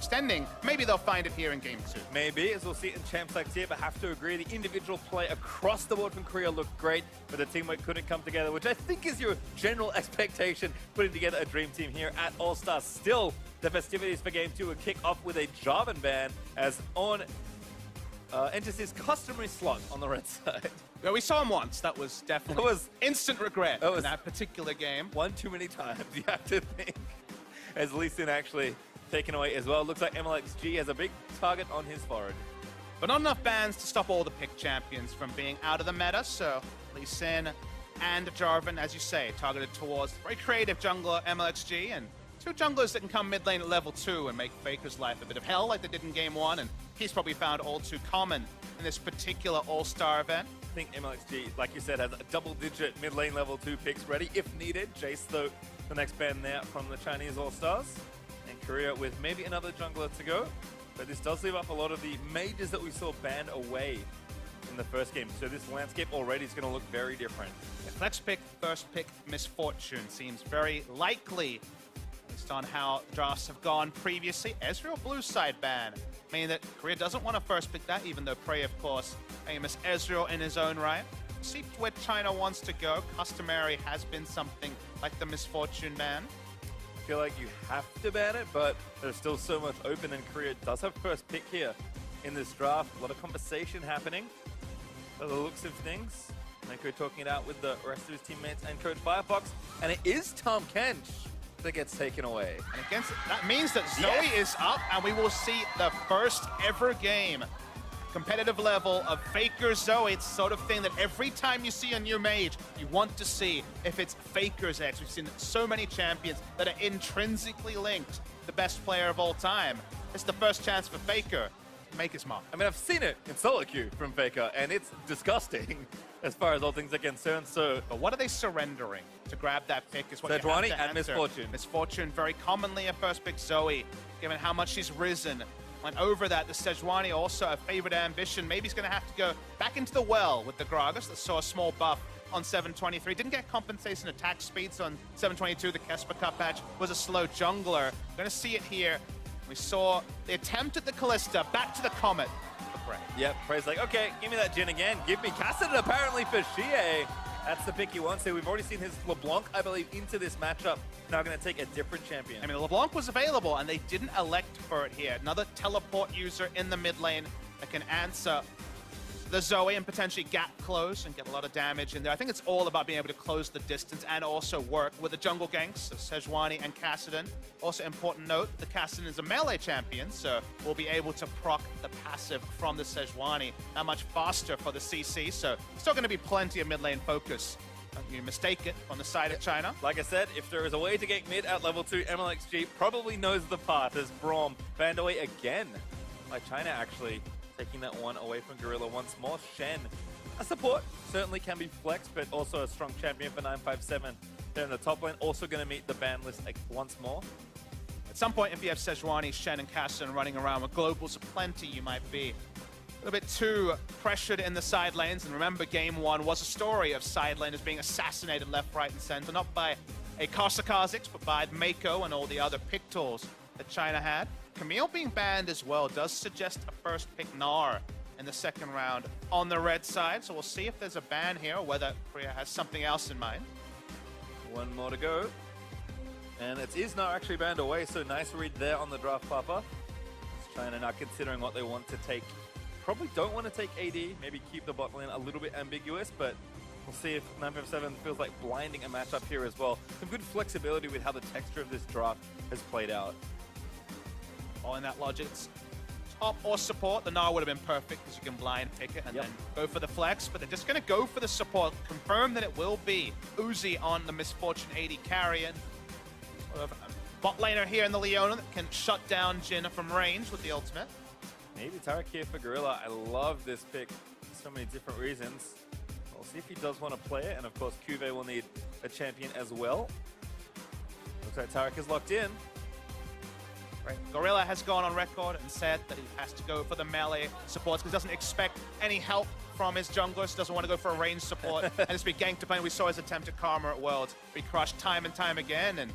extending. Maybe they'll find it here in Game 2. Maybe, as we'll see it in Champs like here, but have to agree, the individual play across the board from Korea looked great, but the teamwork couldn't come together, which I think is your general expectation, putting together a dream team here at All-Stars. Still, the festivities for Game 2 will kick off with a Jarvan ban, as On enters his customary slot on the red side. Well, we saw him once. That was definitely instant regret in that particular game. One too many times, you have to think. As Lee Sin actually taken away as well. Looks like MLXG has a big target on his forehead. But not enough bans to stop all the pick champions from being out of the meta, so Lee Sin and Jarvan, as you say, targeted towards very creative jungler MLXG, and two junglers that can come mid lane at level 2 and make Faker's life a bit of hell like they did in Game 1, and he's probably found all too common in this particular All-Star event. I think MLXG, like you said, has a double-digit mid lane level 2 picks ready if needed. Jace, though, the next ban there from the Chinese All-Stars. And Korea with maybe another jungler to go. But this does leave up a lot of the mages that we saw banned away in the first game. So this landscape already is going to look very different. Next pick, first pick, Misfortune seems very likely based on how drafts have gone previously. Ezreal blue side ban, meaning that Korea doesn't want to first pick that, even though Prey, of course, famous Ezreal in his own right. See where China wants to go. Customary has been something like the Misfortune ban. I feel like you have to ban it, but there's still so much open, and Korea does have first pick here in this draft. A lot of conversation happening by the looks of things. Neko talking it out with the rest of his teammates and Coach Firefox, and it is Tom Kench that gets taken away. And against that means that Zoe is up, and we will see the first ever game. Competitive level of Faker Zoe. It's the sort of thing that every time you see a new mage, you want to see if it's Faker's X. We've seen so many champions that are intrinsically linked, the best player of all time. It's the first chance for Faker to make his mark. I mean, I've seen it in solo queue from Faker, and it's disgusting as far as all things are concerned. So, but what are they surrendering to grab that pick is what Sejuani you have to and answer. Misfortune. Misfortune, very commonly a first pick Zoe, given how much she's risen. Went over that, the Sejuani also a favorite ambition. Maybe he's going to have to go back into the well with the Gragas that saw a small buff on 723. Didn't get compensation attack speeds on 722. The Kesper Cup patch was a slow jungler. Going to see it here. We saw the attempt at the Callista, back to the Comet for Prey. Yep, Prey's like, okay, give me that Jhin again. Give me Cassidy apparently for Xie. That's the pick he wants. So we've already seen his LeBlanc, I believe, into this matchup. Now going to take a different champion. I mean, LeBlanc was available, and they didn't elect for it here. Another teleport user in the mid lane that can answer the Zoe and potentially gap close and get a lot of damage in there. I think it's all about being able to close the distance and also work with the jungle ganks of Sejuani and Kassadin. Also important note, the Kassadin is a melee champion, so we'll be able to proc the passive from the Sejuani that much faster for the CC, so still going to be plenty of mid lane focus. Don't you mistake it on the side of China. Like I said, if there is a way to get mid at level 2, MLXG probably knows the path as Braum banned away again by China actually. Taking that one away from Gorilla once more. Shen, a support, certainly can be flexed, but also a strong champion for 957 there in the top lane. Also going to meet the ban list once more. At some point, if you have Sejuani, Shen, and Kassadin running around with globals aplenty, you might be a little bit too pressured in the side lanes. And remember, Game 1 was a story of side laners being assassinated left, right, and center, not by a Karsa Kha'Zix, but by Mako and all the other pick tools that China had. Camille being banned as well does suggest a first pick Gnar in the second round on the red side. So we'll see if there's a ban here or whether Korea has something else in mind. One more to go. And it is now actually banned away, so nice read there on the draft Papa. It's China now considering what they want to take. Probably don't want to take AD, maybe keep the bot lane a little bit ambiguous, but we'll see if 957 feels like blinding a matchup here as well. Some good flexibility with how the texture of this draft has played out. Following that logic, it's top or support. The Gnar would have been perfect because you can blind pick it and then go for the flex, but they're just going to go for the support. Confirm that it will be Uzi on the Misfortune 80 carrion. Sort of a bot laner here in the Leona that can shut down Jhin from range with the ultimate. Maybe Tarek here for Gorilla. I love this pick for so many different reasons. We'll see if he does want to play it, and of course Cuvée will need a champion as well. Looks like Tarek is locked in. Right. Gorilla has gone on record and said that he has to go for the melee supports because he doesn't expect any help from his junglers, doesn't want to go for a range support and just be ganked upon. We saw his attempt at Karma at Worlds be crushed time and time again, and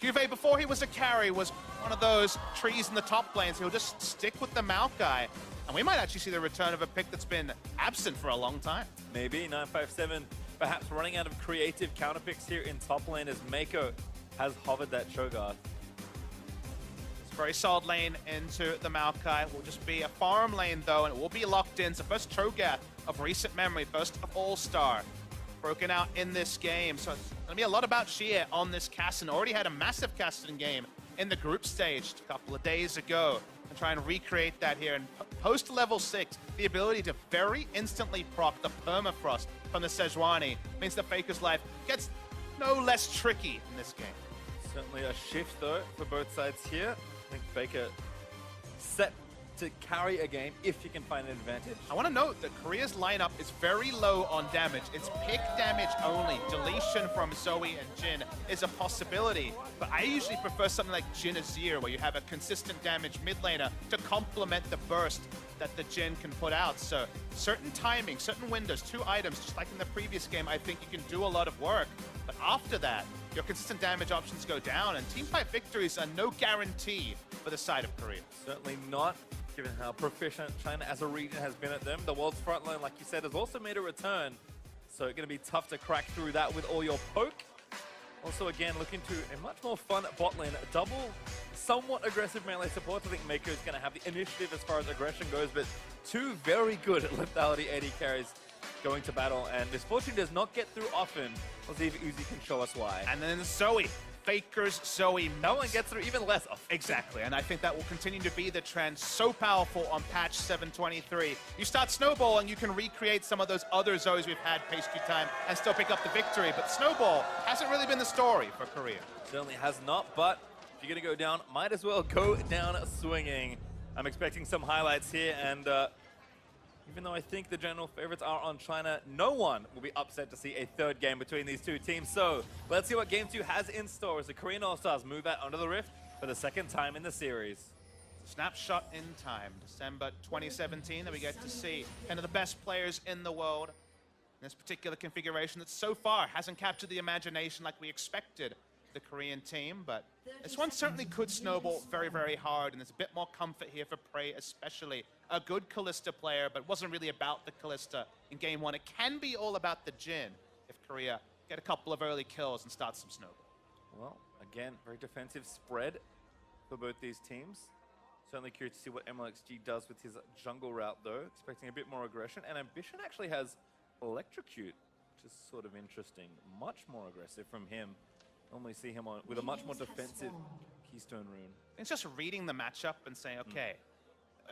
Cuvée, before he was a carry, was one of those trees in the top lanes. He'll just stick with the Maokai. And we might actually see the return of a pick that's been absent for a long time. Maybe 957 perhaps running out of creative counter picks here in top lane as Mako has hovered that Cho'Gath. Very solid lane into the Maokai. Will just be a farm lane though, and it will be locked in. So first Cho'Gath of recent memory, first of All-Star, broken out in this game. So it's going to be a lot about Xie on this Kassadin. Already had a massive Kassadin game in the group stage a couple of days ago. And try and recreate that here. And post level 6, the ability to very instantly proc the permafrost from the Sejuani means the Faker's life gets no less tricky in this game. Certainly a shift though for both sides here. I think Faker set to carry a game if you can find an advantage. I want to note that Korea's lineup is very low on damage. It's pick damage only. Deletion from Zoe and Jin is a possibility, but I usually prefer something like Jin Azir, where you have a consistent damage mid laner to complement the burst that the Jin can put out. So certain timing, certain windows, 2 items, just like in the previous game, I think you can do a lot of work. But after that, your consistent damage options go down, and teamfight victories are no guarantee for the side of Korea. Certainly not, given how proficient China as a region has been at them. The world's frontline, like you said, has also made a return. So it's going to be tough to crack through that with all your poke. Also, again, looking to a much more fun bot lane. Double, somewhat aggressive melee support. I think Mako is going to have the initiative as far as aggression goes, but 2 very good lethality AD carries going to battle, and Misfortune does not get through often. We'll see if Uzi can show us why. And then Zoe. Faker's Zoe. No one gets through even less often. Exactly, and I think that will continue to be the trend. So powerful on patch 723. You start snowballing, you can recreate some of those other Zoes we've had pastry time and still pick up the victory, but snowball hasn't really been the story for Korea. Certainly has not, but if you're going to go down, might as well go down swinging. I'm expecting some highlights here, and even though I think the general favorites are on China, no one will be upset to see a 3rd game between these 2 teams. So let's see what Game 2 has in store as the Korean All-Stars move out onto the Rift for the 2nd time in the series. Snapshot in time, December 2017, that we get to see kind of the best players in the world in this particular configuration that so far hasn't captured the imagination like we expected the Korean team, but this one certainly could snowball very, very hard, and there's a bit more comfort here for Prey, especially a good Kalista player, but it wasn't really about the Kalista in game 1. It can be all about the Jin if Korea get a couple of early kills and start some snowball. Well, again, very defensive spread for both these teams. Certainly curious to see what MLXG does with his jungle route, though. Expecting a bit more aggression, and Ambition actually has Electrocute, which is sort of interesting. Much more aggressive from him. Normally see him on with a much more defensive Keystone Rune. It's just reading the matchup and saying, okay,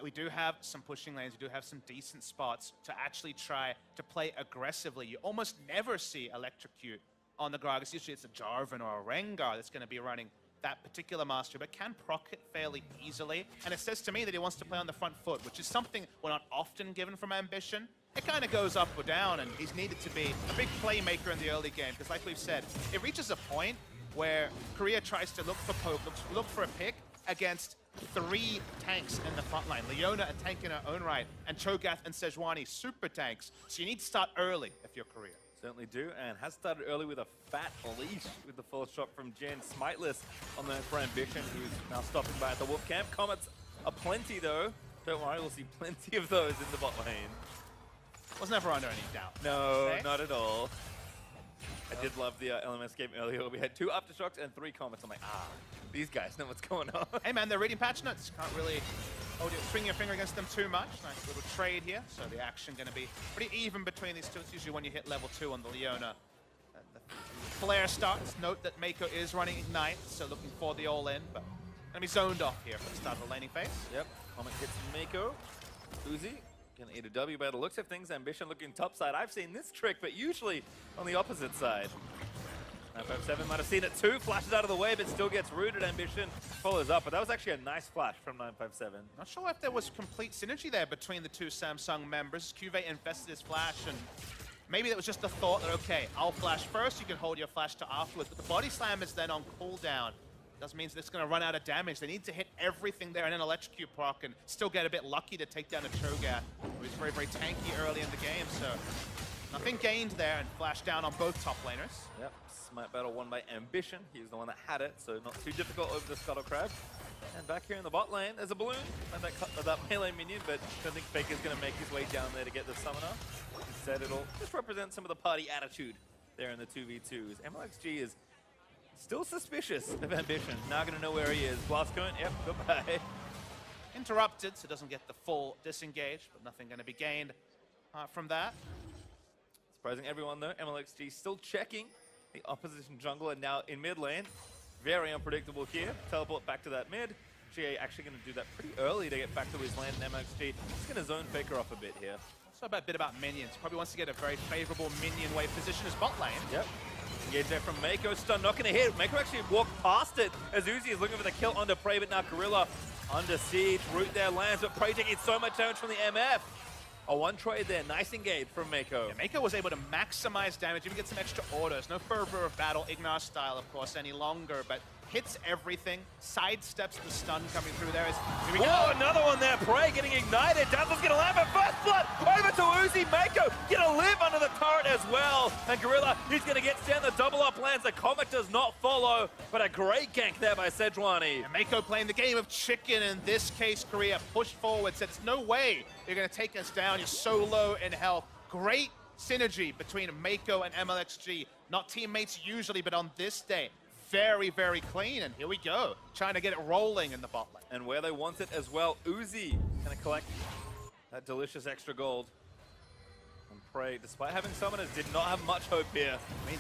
we do have some pushing lanes, we do have some decent spots to actually try to play aggressively. You almost never see Electrocute on the Gragas. Usually it's a Jarvan or a Rengar that's going to be running that particular mastery, but can proc it fairly easily. And it says to me that he wants to play on the front foot, which is something we're not often given from Ambition. It kind of goes up or down, and he's needed to be a big playmaker in the early game, because like we've said, it reaches a point where Korea tries to look for poke, look for a pick against 3 tanks in the front line. Leona, a tank in her own right, and Cho'Gath and Sejuani, super tanks. So you need to start early if you're Korea. Certainly do, and has started early with a fat leash with the full shot from Jen. Smiteless on the for Ambition, who's now stopping by at the Wolf Camp. Comets are plenty though. Don't worry, we'll see plenty of those in the bot lane. Was never under any doubt. No, not at all. I did love the LMS game earlier where we had 2 Aftershocks and 3 Comets. I'm like, these guys know what's going on. Hey man, they're reading patch notes. Can't really swing your finger against them too much. Nice little trade here. So the action going to be pretty even between these two. It's usually when you hit level 2 on the Leona. The flare starts. Note that Mako is running Ignite, so looking for the all-in, but going to be zoned off here for the start of the laning phase. Yep, Comet hits Mako. Uzi gonna eat a W by the looks of things. Ambition looking top side. I've seen this trick, but usually on the opposite side. 957 might have seen it too. Flashes out of the way, but still gets rooted. Ambition follows up, but that was actually a nice flash from 957. Not sure if there was complete synergy there between the 2 Samsung members. Cuvée invested his flash, and maybe that was just the thought that, okay, I'll flash first, you can hold your flash to afterwards, but the body slam is then on cooldown. Doesn't mean it's going to run out of damage. They need to hit everything there and then Electrocute proc and still get a bit lucky to take down a Cho'Gath, who's very, very tanky early in the game. So nothing gained there, and flash down on both top laners. Yep, Smite battle won by Ambition. He was the one that had it, so not too difficult over the Scuttle Crab. And back here in the bot lane, there's a balloon and that melee minion, but I don't think Faker's going to make his way down there to get the summoner. Instead, it'll just represent some of the party attitude there in the 2v2s. MLXG is still suspicious of Ambition. Not going to know where he is. Blast cone, yep, goodbye. Interrupted, so doesn't get the full disengage, but nothing going to be gained from that. Surprising everyone though, MLXG still checking the opposition jungler now in mid lane. Very unpredictable here. Teleport back to that mid. GA actually going to do that pretty early to get back to his lane, and MLXG just going to zone Faker off a bit here. Also a bit about minions. Probably wants to get a very favorable minion wave position as bot lane. Yep. Engage there from Mako. Stun not going to hit. Mako actually walked past it as Uzi is looking for the kill onto Prey, but now Gorilla under siege. Root there lands, but Prey taking so much damage from the MF. A one trade there. Nice engage from Mako. Yeah, Mako was able to maximize damage, even get some extra orders. No fervor of battle, Ignar style, of course, any longer, but hits everything, sidesteps the stun coming through there. Here we go. Whoa, another one there. Prey getting ignited. Dazzle's going to land, but first blood over to Uzi. Mako going to live under the turret as well. And Gorilla, he's going to get down the double up lands. The comic does not follow, but a great gank there by Sejuani. And Mako playing the game of chicken in this case. Korea pushed forward, said, "There's no way you're going to take us down. You're so low in health." Great synergy between Mako and MLXG. Not teammates usually, but on this day, very, very clean, and here we go. Trying to get it rolling in the bot lane. And where they want it as well, Uzi gonna collect that delicious extra gold. And Prey, despite having summoners, did not have much hope here. I mean,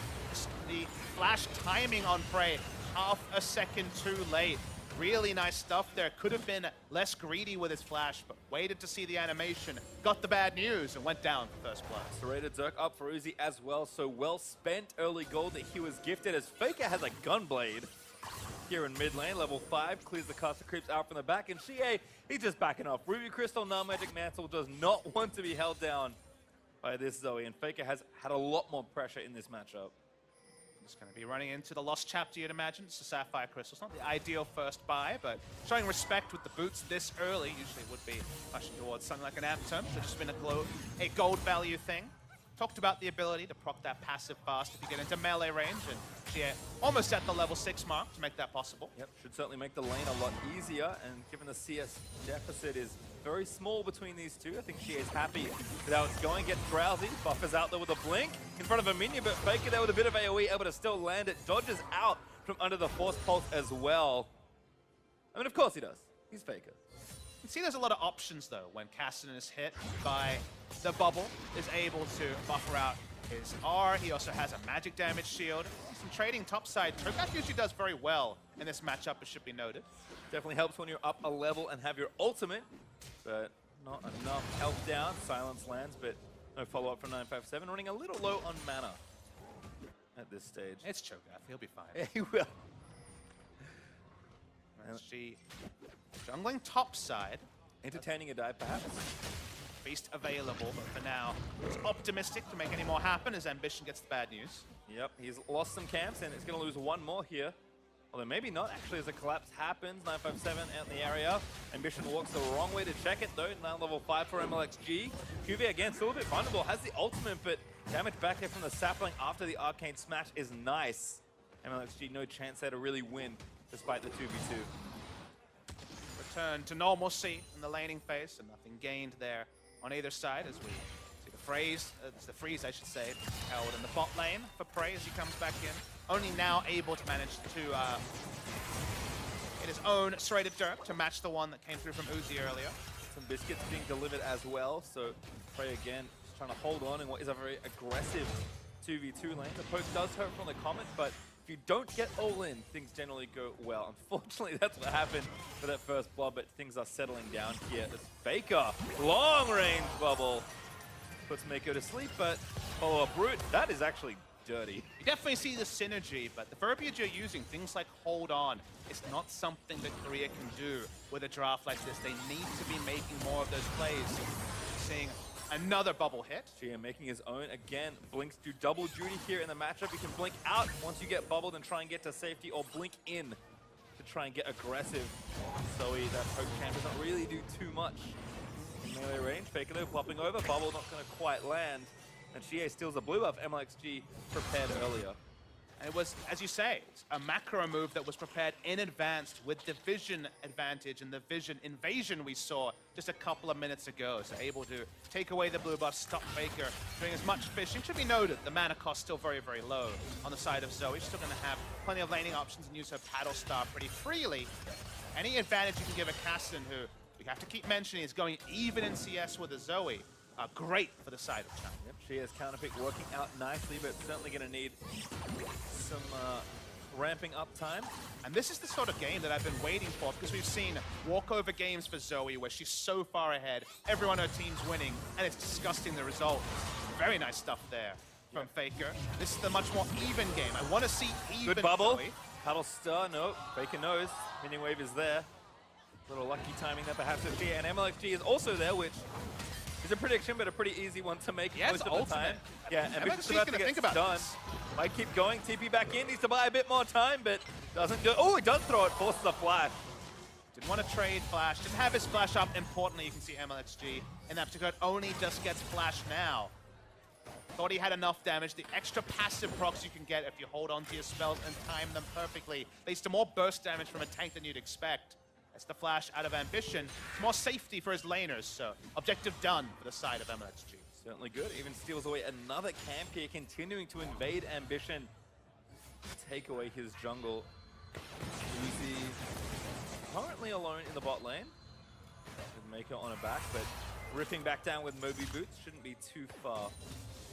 the flash timing on Prey, half a second too late. Really nice stuff there. Could have been less greedy with his flash, but waited to see the animation, got the bad news, and went down for first blood. Serrated Zerk up for Uzi as well, so well spent early gold that he was gifted as Faker has a gunblade here in mid lane. Level 5 clears the caster creeps out from the back, and Xie, he's just backing off. Ruby Crystal, Null Magic Mantle does not want to be held down by this Zoe, and Faker has had a lot more pressure in this matchup. Just going to be running into the Lost Chapter, you'd imagine. It's a Sapphire Crystal. It's not the ideal first buy, but showing respect with the boots this early usually would be pushing towards something like an Amptum. So just been a gold value thing. Talked about the ability to proc that passive fast if you get into melee range, and she almost at the level 6 mark to make that possible. Yep, should certainly make the lane a lot easier, and given the CS deficit is very small between these two, I think she is happy with how it's going. Gets Drowsy, buffers out there with a blink in front of a minion, but Faker there with a bit of AoE, able to still land it, dodges out from under the Force Pulse as well. I mean, of course he does. He's Faker. You can see there's a lot of options, though, when Cassidy is hit by the bubble, is able to buffer out his R. He also has a magic damage shield. Some trading topside. Cho'Gath usually does very well in this matchup, it should be noted. Definitely helps when you're up a level and have your ultimate, but not enough health down. Silence lands, but no follow-up from 957. Running a little low on mana at this stage. It's Cho'Gath, he'll be fine. Yeah, he will. She jungling topside. Entertaining a dive, perhaps. Beast available, but for now, he's optimistic to make any more happen as Ambition gets the bad news. Yep, he's lost some camps and it's going to lose one more here. Although maybe not, actually, as a collapse happens. 957 out in the area. Ambition walks the wrong way to check it, though. Now level 5 for MLXG. QV, again, still a bit vulnerable. Has the ultimate, but damage back there from the sapling after the arcane smash is nice. MLXG, no chance there to really win, despite the 2v2. Return to normalcy in the laning phase, and nothing gained there on either side as we see the freeze, I should say, held in the bot lane for Prey as he comes back in. Only now able to manage to hit his own serrated Dirk to match the one that came through from Uzi earlier. Some biscuits being delivered as well, so Prey again just trying to hold on in what is a very aggressive 2v2 lane. The poke does hurt from the Comet, but if you don't get all in, things generally go well. Unfortunately, that's what happened for that first blood, but things are settling down here. As Faker, long-range bubble, puts Mako to sleep, but follow-up root, that is actually dirty. You definitely see the synergy, but the verbiage you're using, things like hold on, is not something that Korea can do with a draft like this. They need to be making more of those plays. Seeing another bubble hit. Gia making his own. Again, Blinks do double duty here in the matchup. You can blink out once you get bubbled and try and get to safety, or blink in to try and get aggressive. Zoe, that poke champ doesn't really do too much in melee range. Faker though, flopping over. Bubble not going to quite land. And Xie steals a blue buff. MLXG prepared earlier. And it was, as you say, a macro move that was prepared in advance with the vision advantage and the vision invasion we saw just a couple of minutes ago. So able to take away the blue buff, stop Faker doing as much fishing. Should be noted, the mana cost still very, very low on the side of Zoe. She's still going to have plenty of laning options and use her paddle star pretty freely. Any advantage you can give a Caston, who we have to keep mentioning is going even in CS with a Zoe, great for the side of China. Yep, she has counterpick working out nicely, but certainly going to need some ramping up time. And this is the sort of game that I've been waiting for, because we've seen walkover games for Zoe where she's so far ahead, everyone on her team's winning, and it's disgusting the result. Very nice stuff there from Faker. This is the much more even game. I want to see even. Good bubble. Zoe. Paddle star, no. Faker knows. Minion wave is there. Little lucky timing there perhaps with Gia, and MLXG is also there, which is a prediction, but a pretty easy one to make most of the time. Yeah, and Bishop's about to get done. Might keep going, TP back in, needs to buy a bit more time, but doesn't do it. Oh, he does throw it, forces the flash. Didn't want to trade flash, didn't have his flash up. Importantly, you can see MLXG in that particular only just gets flash now. Thought he had enough damage. The extra passive procs you can get if you hold on to your spells and time them perfectly leads to more burst damage from a tank than you'd expect. That's the flash out of Ambition. More safety for his laners, so objective done for the side of MLXG. Certainly good. Even steals away another camp here, continuing to invade Ambition. Take away his jungle. Easy. Currently alone in the bot lane. With Mako on her back, but ripping back down with Moby Boots shouldn't be too far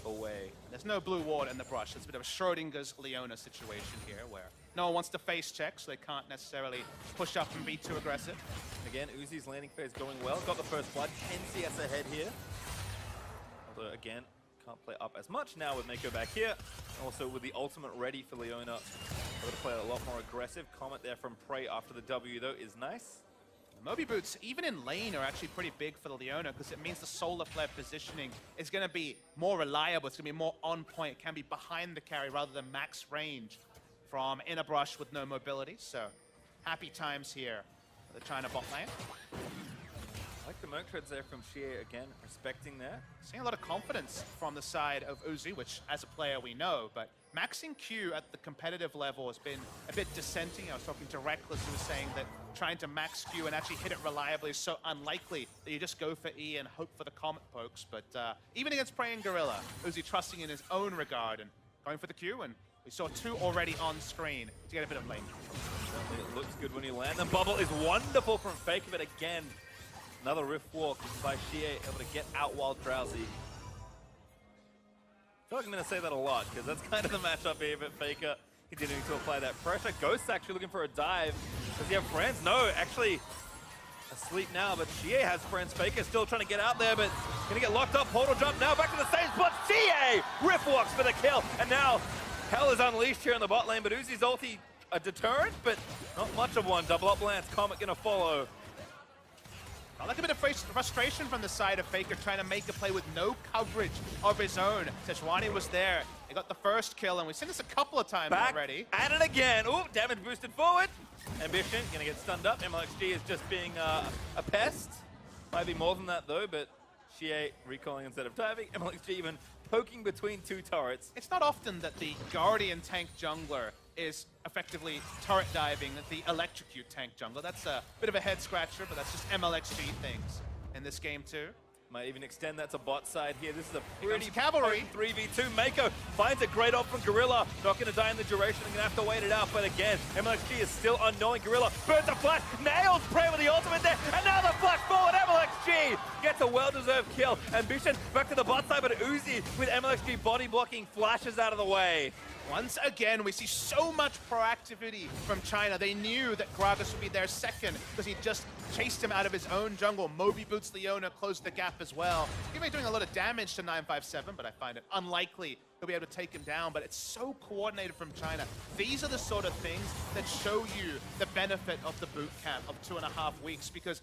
away. There's no blue ward in the brush. It's a bit of a Schrodinger's Leona situation here, where no one wants to face check, so they can't necessarily push up and be too aggressive. Again, Uzi's landing phase going well. Got the first blood. 10 CS ahead here. Although, again, can't play up as much now with Mako back here. Also, with the ultimate ready for Leona, able to play a lot more aggressive. Comment there from Prey after the W, though, is nice. Moby Boots, even in lane, are actually pretty big for the Leona, because it means the solar flare positioning is going to be more reliable. It's going to be more on point. It can be behind the carry rather than max range from in a brush with no mobility. So happy times here for the China bot lane. I like the Merc treads there from Xie again, respecting there. Seeing a lot of confidence from the side of Uzi, which as a player we know, but maxing Q at the competitive level has been a bit dissenting. I was talking to Reckless, who was saying that trying to max Q and actually hit it reliably is so unlikely that you just go for E and hope for the comet pokes. But even against Prey and Gorilla, Uzi trusting in his own regard and going for the Q, and we saw two already on screen to get a bit of lane. It looks good when you land them. Bubble is wonderful from Faker, but again, another Rift Walk by Xie, able to get out while drowsy. I feel like I'm going to say that a lot, because that's kind of the matchup here, but Faker continuing to apply that pressure. Ghost's actually looking for a dive. Does he have friends? No, actually asleep now, but Xie has friends. Faker still trying to get out there, but going to get locked up. Portal jump now, back to the same spot. Xie Rift Walks for the kill, and now hell is unleashed here in the bot lane, but Uzi's ulti a deterrent, but not much of one. Double up Lance, Comet going to follow. I like a bit of frustration from the side of Faker, trying to make a play with no coverage of his own. Sejuani was there. He got the first kill, and we've seen this a couple of times already. At it again. Ooh, damage boosted forward. Ambition gonna get stunned up. MLXG is just being a pest. Might be more than that though, but Xie recalling instead of diving. MLXG even poking between two turrets. It's not often that the Guardian tank jungler is effectively turret diving the electrocute tank jungler. That's a bit of a head scratcher, but that's just MLXG things in this game too. Might even extend that to bot side here. This is a pretty cavalry 3v2. Mako finds a great op from Gorilla. Not going to die in the duration. They're going to have to wait it out. But again, MLXG is still unknowing. Gorilla burns a flash. Nails Prey with the ultimate there. And now the flash forward. MLXG gets a well-deserved kill. Ambition back to the bot side, but Uzi with MLXG body blocking flashes out of the way. Once again, we see so much proactivity from China. They knew that Gragas would be there second because he just chased him out of his own jungle. Moby Boots Leona closed the gap as well. He may be doing a lot of damage to 957, but I find it unlikely he'll be able to take him down. But it's so coordinated from China. These are the sort of things that show you the benefit of the boot camp of 2.5 weeks, because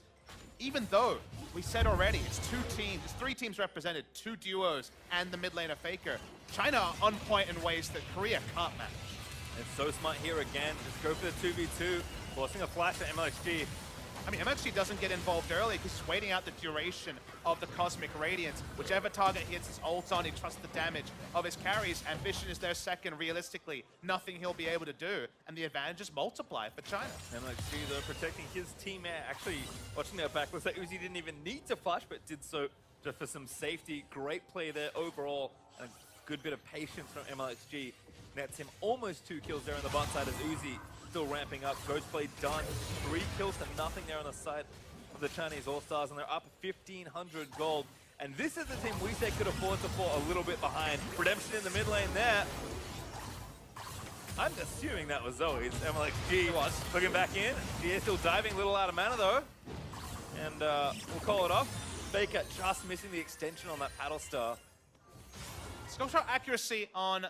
even though we said already it's two teams, it's three teams represented, two duos and the mid laner Faker, China are on point in ways that Korea can't match. It's so smart here again. Just go for the 2v2, forcing a flash at MLXG. I mean, MXG doesn't get involved early because he's waiting out the duration of the Cosmic Radiance. Whichever target he hits his ult on, he trusts the damage of his carries. Ambition is their second. Realistically, nothing he'll be able to do, and the advantages multiply for China. MXG, though, protecting his teammate. Actually, watching that back, looks like Uzi didn't even need to flash, but did so just for some safety. Great play there overall, and a good bit of patience from MLXG. Nets him almost 2 kills there on the bot side as Uzi still ramping up. Ghost play done. 3 kills to nothing there on the side of the Chinese All-Stars, and they're up 1,500 gold. And this is the team we say could afford to fall a little bit behind. Redemption in the mid lane there. I'm assuming that was Zoe's. MLXG was looking back in. GA still diving, a little out of mana though. And we'll call it off. Faker just missing the extension on that paddle star. Skill shot accuracy on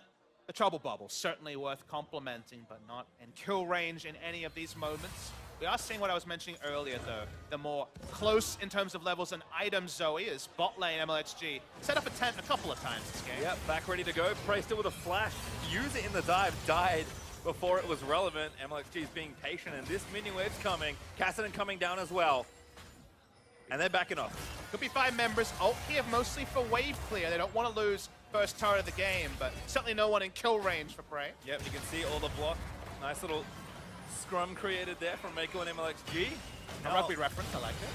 the Trouble Bubble, certainly worth complimenting, but not in kill range in any of these moments. We are seeing what I was mentioning earlier, though. The more close in terms of levels and items Zoe is. Bot lane MLXG set up a tent a couple of times this game. Yep, back ready to go. Prey still with a flash. Use it in the dive. Died before it was relevant. MLXG is being patient, and this minion wave's coming. Cassidy coming down as well. And they're backing off. Could be 5 members. Ult here mostly for wave clear. They don't want to lose first turret of the game, but certainly no one in kill range for Prey. Yep, you can see all the block. Nice little scrum created there from Mako and MLXG. A rugby reference, I like it.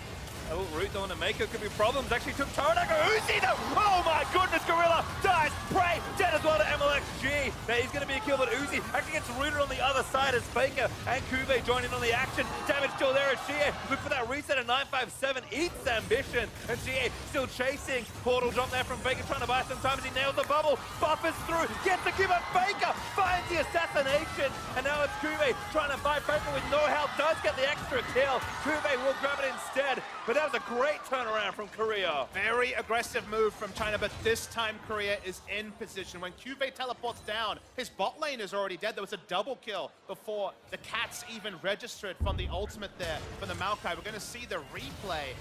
A little root on to Mako, could be problems. Actually took turret. Uzi though! Oh my goodness, Gorilla dies. Prey dead as well to MLXG. Now he's going to be a kill, but Uzi actually gets rooted on the other side as Faker and Kube join in on the action. Damage still there as Xie. Look for that reset at 957. Eats Ambition. And Xie still chasing. Portal jump there from Faker trying to buy some time as he nails the bubble. Buffers through. Gets the give up. Faker finds the assassination. And now it's Kube trying to fight Faker with no help. Does get the extra kill. Kube will grab it instead. But that was a great turnaround from Korea. Very aggressive move from China, but this time Korea is in position. When Cuvée teleports down, his bot lane is already dead. There was a double kill before the Cats even registered from the ultimate there from the Maokai. We're going to see the replay.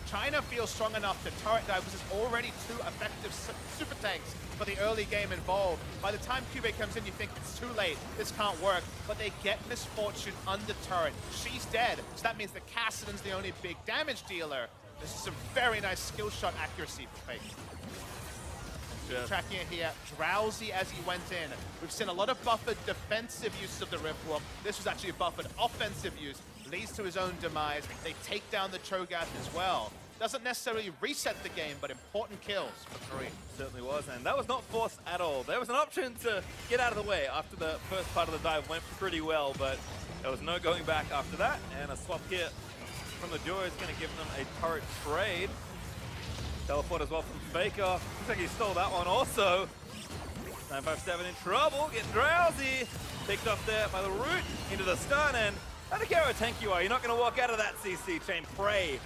China feels strong enough to turret dive because there's already 2 effective super tanks for the early game involved. By the time Cuvée comes in, you think it's too late, this can't work, but they get Misfortune under turret. She's dead, so that means the Cassidon's the only big damage dealer. This is some very nice skill shot accuracy for Fake. Yeah. Tracking it here, Drowsy as he went in. We've seen a lot of buffered defensive use of the Riftwalk. This was actually a buffered offensive use. Leads to his own demise. They take down the Cho'Gath as well. Doesn't necessarily reset the game, but important kills for Korea. Certainly was, and that was not forced at all. There was an option to get out of the way after the first part of the dive went pretty well, but there was no going back after that, and a swap here from the duo is going to give them a turret trade. Teleport as well from Faker. Looks like he stole that one also. 957 in trouble, getting Drowsy. Picked up there by the root into the stun, and I don't care how tank you are, you're not going to walk out of that CC chain. Prey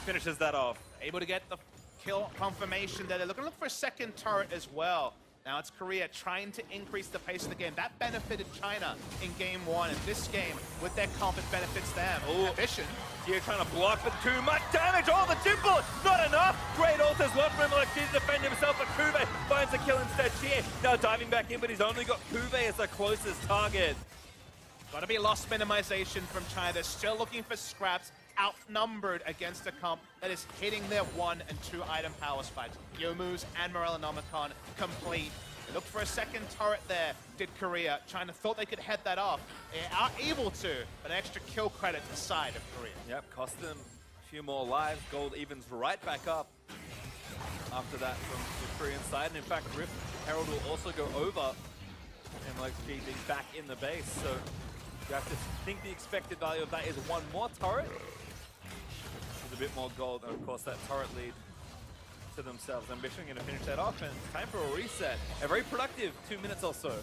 finishes that off. Able to get the kill confirmation there. They're looking for a second turret as well. Now it's Korea trying to increase the pace of the game. That benefited China in game 1, and this game, with their comp, it benefits them. Ooh. Ambition. Here trying to block, but too much damage. Oh, the Jimble, not enough. Great ult as well from MLXG to defend himself, but Kube finds a kill instead. Here now diving back in, but he's only got Kube as the closest target. Gotta be loss minimization from China. They're still looking for scraps, outnumbered against a comp that is hitting their 1 and 2 item power spikes. Youmuu's and Morellonomicon complete. They looked for a second turret there, did Korea. China thought they could head that off. They are able to, but an extra kill credit to the side of Korea. Yep, cost them a few more lives. Gold evens right back up after that from the Korean side. And in fact, Rift Herald will also go over MLXG being back in the base. So you have to think the expected value of that is 1 more turret with a bit more gold. And of course, that turret lead to themselves. Ambition going to finish that off, and time for a reset. A very productive 2 minutes or so.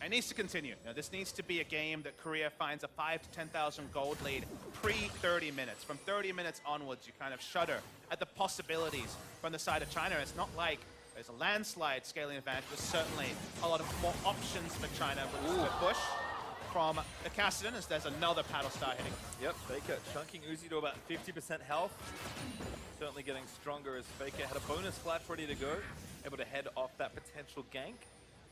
It needs to continue. Now, this needs to be a game that Korea finds a 5,000 to 10,000 gold lead pre-30 minutes. From 30 minutes onwards, you kind of shudder at the possibilities from the side of China. It's not like there's a landslide scaling advantage. There's certainly a lot of more options for China. But a push from the Cassidy as there's another paddle star hitting. Yep, Faker chunking Uzi to about 50% health. Certainly getting stronger as Faker had a bonus flash ready to go. Able to head off that potential gank.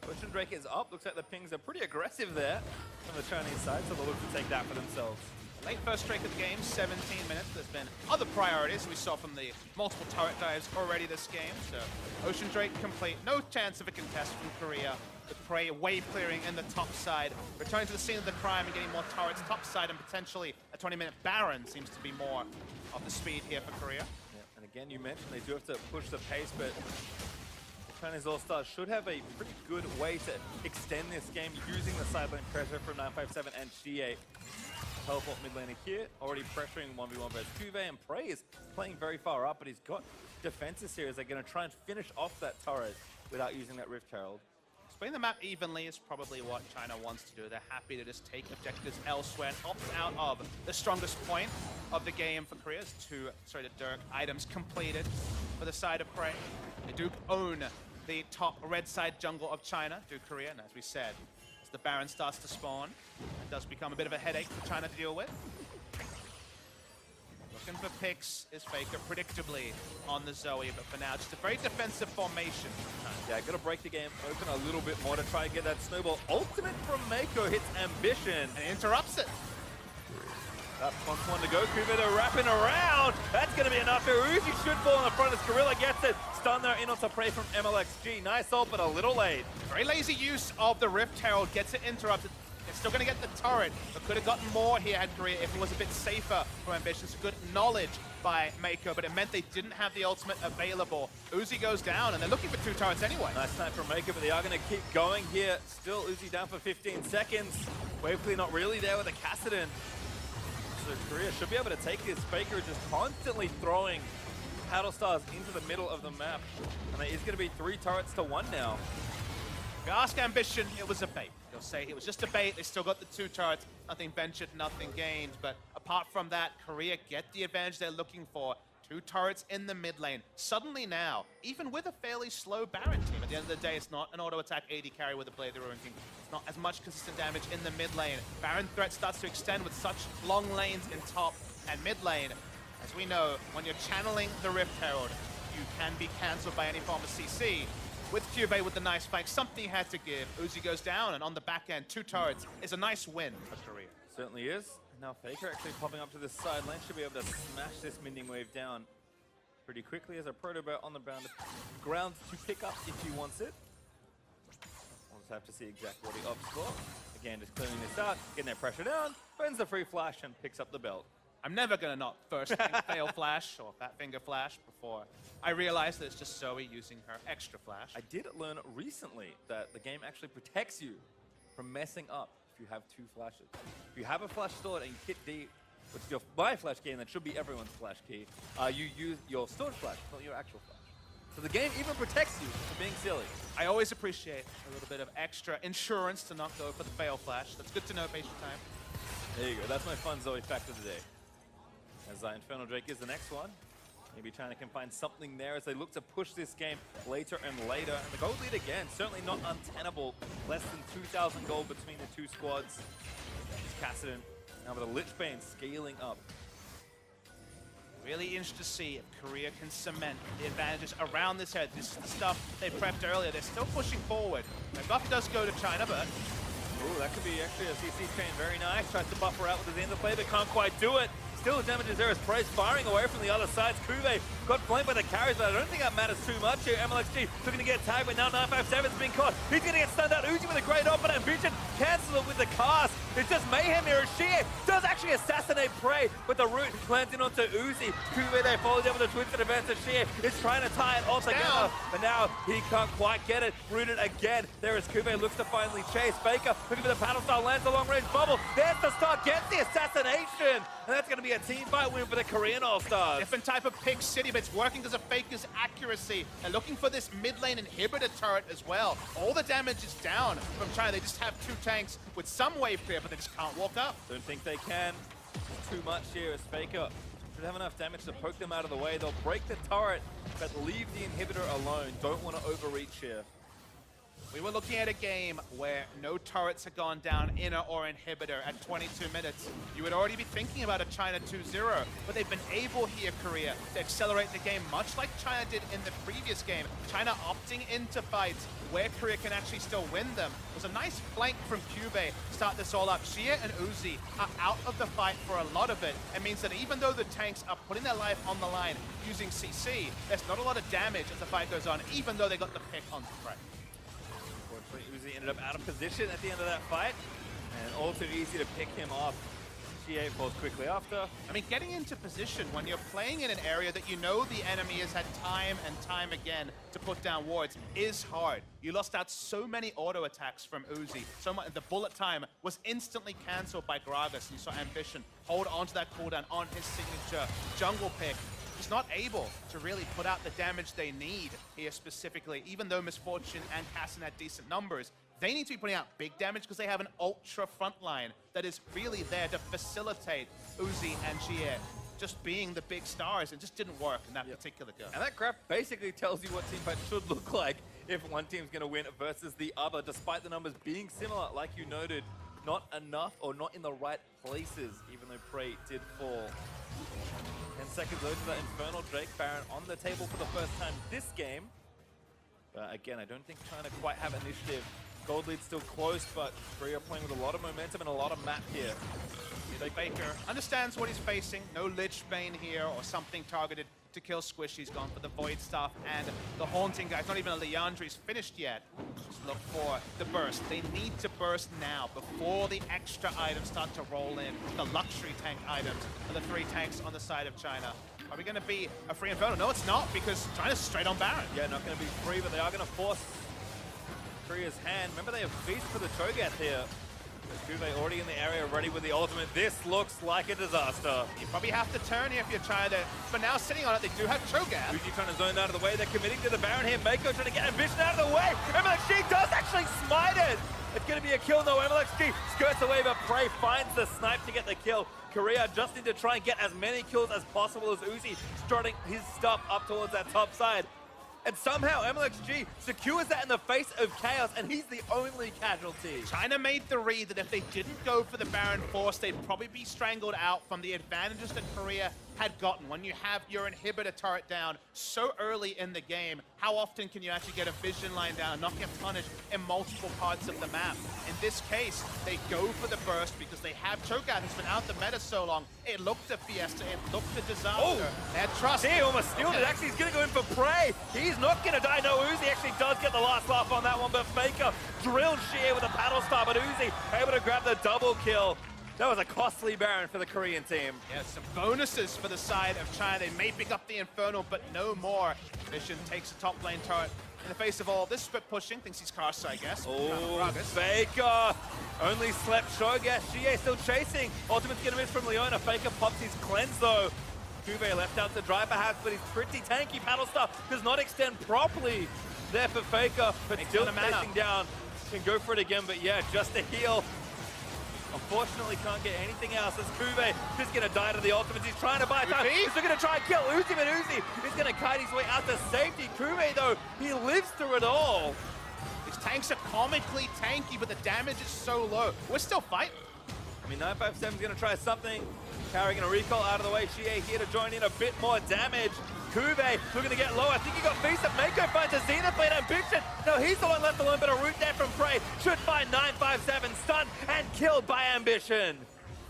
Ocean Drake is up. Looks like the pings are pretty aggressive there from the Chinese side, so they'll look to take that for themselves. Late first strike of the game, 17 minutes. There's been other priorities we saw from the multiple turret dives already this game. So Ocean Drake complete. No chance of a contest from Korea. With Prey wave clearing in the top side. Returning to the scene of the crime and getting more turrets top side, and potentially a 20-minute Baron seems to be more of the speed here for Korea. Yeah, and again, you mentioned they do have to push the pace, but the Chinese All-Stars should have a pretty good way to extend this game using the sideline pressure from 957 and Xie. Teleport mid laner here, already pressuring 1v1 versus Cuvée, and Prey is playing very far up, but he's got defenses here as they're going to try and finish off that turret without using that Rift Herald. Playing the map evenly is probably what China wants to do. They're happy to just take objectives elsewhere and opt out of the strongest point of the game for Korea. The Dirk items completed for the side of Prey. They do own the top red side jungle of China, do Korea, and as we said, as the Baron starts to spawn, it does become a bit of a headache for China to deal with. Looking for picks is Faker, predictably on the Zoe, but for now, just a very defensive formation. Yeah, got to break the game open a little bit more to try and get that snowball. Ultimate from Mako hits Ambition. And interrupts it. That wants one to go. Cuvée, they're wrapping around. That's going to be enough here. Uzi should fall in the front as Gorilla gets it. Stun there in onto Prey from MLXG. Nice ult, but a little late. Very lazy use of the Rift Herald. Gets it interrupted. It's still going to get the turret, but could have gotten more here at Korea if it was a bit safer for Ambition. It's good knowledge by Mako, but it meant they didn't have the ultimate available. Uzi goes down, and they're looking for 2 turrets anyway. Nice time from Mako, but they are going to keep going here. Still Uzi down for 15 seconds. Waveplay not really there with a Kassadin. So Korea should be able to take this. Faker is just constantly throwing Paddle Stars into the middle of the map. And it is going to be 3 turrets to 1 now. If you ask Ambition, it was a bait. They'll say it was just a bait. They still got the 2 turrets. Nothing ventured, nothing gained. But apart from that, Korea get the advantage they're looking for. 2 turrets in the mid lane. Suddenly now, even with a fairly slow Baron team, at the end of the day, it's not an auto-attack AD carry with a Blade of the Ruin King. It's not as much consistent damage in the mid lane. Baron threat starts to extend with such long lanes in top and mid lane. As we know, when you're channeling the Rift Herald, you can be cancelled by any form of CC. With Cuvée with the nice flank, something he had to give. Uzi goes down, and on the back end, 2 turrets is a nice win for Korea. Certainly is. Now Faker actually popping up to this side lane should be able to smash this minion wave down pretty quickly as a Protobot on the ground to pick up if he wants it. We'll just have to see exactly what he opts for. Again, just clearing this out, getting that pressure down, burns the free flash and picks up the belt. I'm never going to not first fail flash or fat finger flash before I realize that it's just Zoe using her extra flash. I did learn recently that the game actually protects you from messing up if you have 2 flashes. If you have a flash stored and you hit D, which is my flash key, and that should be everyone's flash key, you use your stored flash, not your actual flash. So the game even protects you from being silly. I always appreciate a little bit of extra insurance to not go for the fail flash. That's good to know, patient time. There you go. That's my fun Zoe fact of the day. As Infernal Drake is the next one. Maybe China can find something there as they look to push this game later and later. And the gold lead again, certainly not untenable. Less than 2,000 gold between the 2 squads. Kassadin now with a Lich Bane scaling up. Really interested to see if Korea can cement the advantages around this head. This is the stuff they prepped earlier. They're still pushing forward. The buff does go to China, but... Ooh, that could be actually a CC chain. Very nice. Tries to buffer out with his interplay, but can't quite do it. Still the damage is there as Prey's firing away from the other side. Cuvée got flamed by the carries, but I don't think that matters too much here. MLXG looking to get tagged, but now 957's been caught. He's going to get stunned out. Uzi with a great op, but Ambition cancels it with the cast. It's just mayhem here as Xie does actually assassinate Prey, but the root lands in onto Uzi. Cuvée there follows up with a twisted advance as Xie is trying to tie it all together, but now he can't quite get it. Rooted again. There is Cuvée, looks to finally chase. Faker looking for the paddle style, lands a long range bubble. There's the start, gets the assassination, and that's going to be a team fight win for the Korean All-Stars. Different type of pick city, but it's working because of Faker's accuracy. They're looking for this mid lane inhibitor turret as well. All the damage is down from China. They just have 2 tanks with some wave clear, but they just can't walk up. Don't think they can. Too much here as Faker should have enough damage to poke them out of the way. They'll break the turret, but leave the inhibitor alone. Don't want to overreach here. We were looking at a game where no turrets had gone down, inner or inhibitor, at 22 minutes. You would already be thinking about a China 2-0, but they've been able here, Korea, to accelerate the game, much like China did in the previous game. China opting into fights where Korea can actually still win them. It was a nice flank from Cube to start this all up. Xie and Uzi are out of the fight for a lot of it. It means that even though the tanks are putting their life on the line using CC, there's not a lot of damage as the fight goes on, even though they got the pick on Prey. Unfortunately, Uzi ended up out of position at the end of that fight, and all too easy to pick him off. G8 falls quickly after. I mean, getting into position when you're playing in an area that you know the enemy has had time and time again to put down wards is hard. You lost out so many auto attacks from Uzi. So much, the bullet time was instantly cancelled by Gragas. You saw Ambition hold onto that cooldown on his signature jungle pick. He's not able to really put out the damage they need here specifically, even though Misfortune and Cassin had decent numbers. They need to be putting out big damage because they have an ultra front line that is really there to facilitate Uzi and Xie just being the big stars. It just didn't work in that particular go. And that graph basically tells you what teamfight should look like if one team's going to win versus the other, despite the numbers being similar, like you noted. Not enough or not in the right places, even though Prey did fall. 10 seconds over that Infernal Drake Baron on the table for the first time this game. But again, I don't think China quite have initiative. Gold lead's still close, but Korea playing with a lot of momentum and a lot of map here. Faker understands what he's facing. No Lich Bane here or something targeted to kill Squish. He's gone for the Void Staff and the Haunting guys. Not even a Leandri's finished yet. Just look for the burst. They need to burst now before the extra items start to roll in. The luxury tank items are the 3 tanks on the side of China. Are we going to be a free Inferno? No, it's not, because China's straight on Baron. Yeah, not going to be free, but they are going to force Korea's hand. Remember, they have Feast for the Cho'Gath here. Juve already in the area, ready with the ultimate. This looks like a disaster. You probably have to turn here if you're trying to, but now sitting on it, they do have Cho'Gath. Uzi trying to zone out of the way. They're committing to the Baron here. Mako trying to get Ambition out of the way. MLXG does actually smite it. It's going to be a kill, though. MLXG skirts away, but Prey finds the snipe to get the kill. Korea just need to try and get as many kills as possible as Uzi strutting his stuff up towards that top side. And somehow MLXG secures that in the face of chaos, and he's the only casualty. China made the read that if they didn't go for the Baron Force, they'd probably be strangled out from the advantages that Korea had gotten. When you have your inhibitor turret down so early in the game, how often can you actually get a vision line down and not get punished in multiple parts of the map? In this case, they go for the burst because they have Cho'Gath, who's been out the meta so long. It looked at Fiesta, it looked at Disaster. Oh, they had trust. He almost stealed it. Actually, he's going to go in for Prey. He's not going to die. No, Uzi actually does get the last laugh on that one, but Faker drilled Xie with a paddle star, but Uzi able to grab the double kill. That was a costly Baron for the Korean team. Yeah, some bonuses for the side of China. They may pick up the Infernal, but no more. Vision takes a top lane turret. In the face of all this split pushing, thinks he's Karsa, I guess. Oh, Faker only slept Cho'Gath. Xie still chasing. Ultimate's gonna miss from Leona. Faker pops his cleanse though. Cube left out to dry perhaps, but he's pretty tanky. Paddle Star does not extend properly there for Faker, but still chasing down. Can go for it again, but yeah, just a heal. Unfortunately, can't get anything else as Cube just gonna die to the ultimates. He's trying to buy time. He's still gonna try and kill Uzi, but Uzi is gonna kite his way out to safety. Cube, though, he lives through it all. These tanks are comically tanky, but the damage is so low. We're still fighting. I mean, 957's gonna try something. Carry gonna recall out of the way. Xie here to join in a bit more damage. Cube looking to get low. I think he got Feast up. Mako finds a Zenith Blade Ambition. No, he's the one left alone, but a root there from Prey should find 957 stunned and killed by Ambition.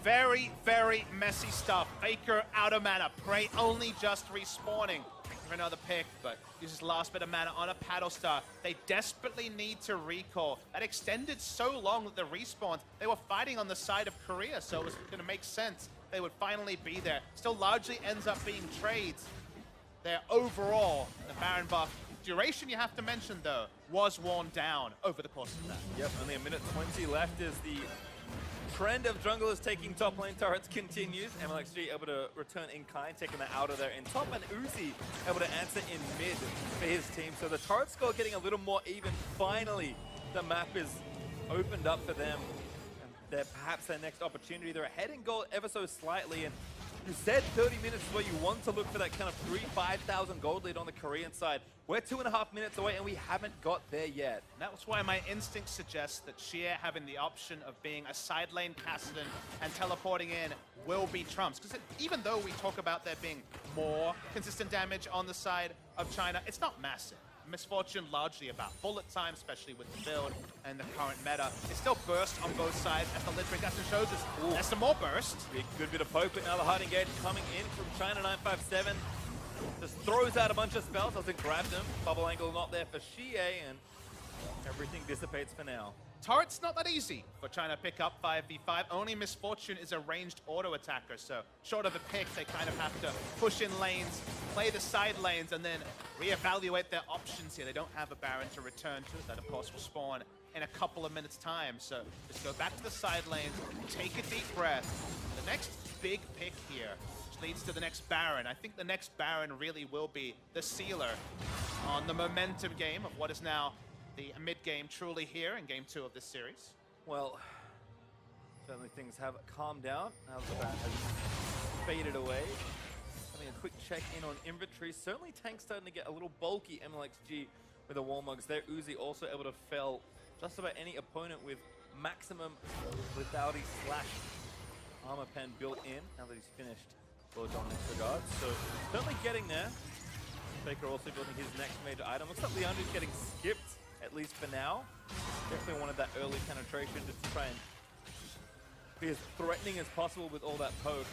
Very, very messy stuff. Faker out of mana. Prey only just respawning. For another pick, but uses last bit of mana on a Paddle Star. They desperately need to recall. That extended so long that the respawns, they were fighting on the side of Korea, so it was going to make sense they would finally be there. Still largely ends up being trades. Their overall, the Baron buff duration, you have to mention though, was worn down over the course of that. Yep, only a minute 20 left as the trend of junglers taking top lane turrets continues. MLXG able to return in kind, taking that out of there in top, and Uzi able to answer in mid for his team. So the turret score getting a little more even. Finally, the map is opened up for them. And they're perhaps their next opportunity. They're ahead in goal ever so slightly, and You said 30 minutes is where you want to look for that kind of 5,000 gold lead on the Korean side. We're 2.5 minutes away and we haven't got there yet. That's why my instinct suggests that Xie having the option of being a side lane Kassadin and teleporting in will be trumps. Because even though we talk about there being more consistent damage on the side of China, it's not massive. Misfortune largely about bullet time, especially with the build and the current meta. It's still burst on both sides, as the Lich Gaston shows us. There's some more burst. Good bit of poke, but now the hard engage coming in from China 957. Just throws out a bunch of spells, doesn't grab them. Bubble angle not there for Xie, and everything dissipates for now. Turret's not that easy for China to pick up 5v5. Only Misfortune is a ranged auto attacker, so short of a pick, they kind of have to push in lanes, play the side lanes, and then reevaluate their options here. They don't have a Baron to return to. That, of course, will spawn in a couple of minutes' time. So just go back to the side lanes, take a deep breath. The next big pick here, which leads to the next Baron. I think the next Baron really will be the sealer on the momentum game of what is now the mid-game truly here in Game 2 of this series. Well, certainly things have calmed down. Now the bat has faded away. Having a quick check in on inventory. Certainly tanks starting to get a little bulky. MLXG with the Warmugs. Their Uzi also able to fell just about any opponent with maximum lethality / armor pen built in. Now that he's finished Lord Dominic's regards. So certainly getting there. Faker also building his next major item. Looks like Leandri's getting skipped, at least for now. Definitely wanted that early penetration just to try and be as threatening as possible with all that poke.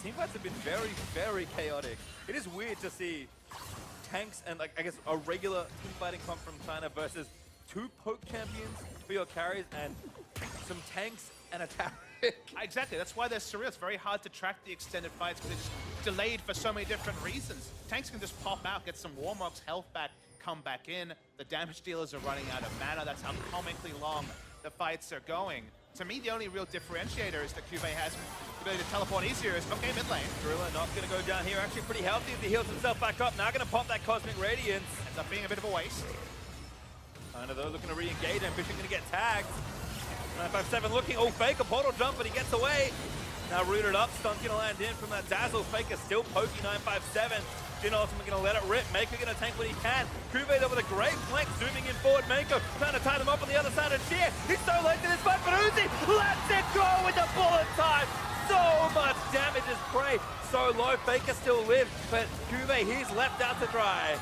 Team fights have been very, very chaotic. It is weird to see tanks and, like, I guess, a regular team fighting comp from China versus 2 poke champions for your carries and some tanks and a Taric. Exactly, that's why they're surreal. It's very hard to track the extended fights because it's delayed for so many different reasons. Tanks can just pop out, get some Warmog's health back, come back in. The damage dealers are running out of mana. That's how comically long the fights are going. To me, the only real differentiator is that Cuvée has the ability to teleport easier. Is okay mid lane. Driller not going to go down here. Actually pretty healthy as he heals himself back up. Now going to pop that Cosmic Radiance. Ends up being a bit of a waste. China though looking to re-engage. Ambition going to get tagged. 957 looking. Oh, Faker portal jump, but he gets away. Now rooted up. Stun's going to land in from that Dazzle. Faker still poking 957. Jin ultimate going to let it rip. Mako going to tank what he can. Cuvée though with a great flank, zooming in forward. Mako trying to tie them up on the other side of Xie. He's so late to this fight, but Uzi lets it go with the bullet time. So much damage as prey. So low, Faker still lives, but Cuvée, he's left out to dry.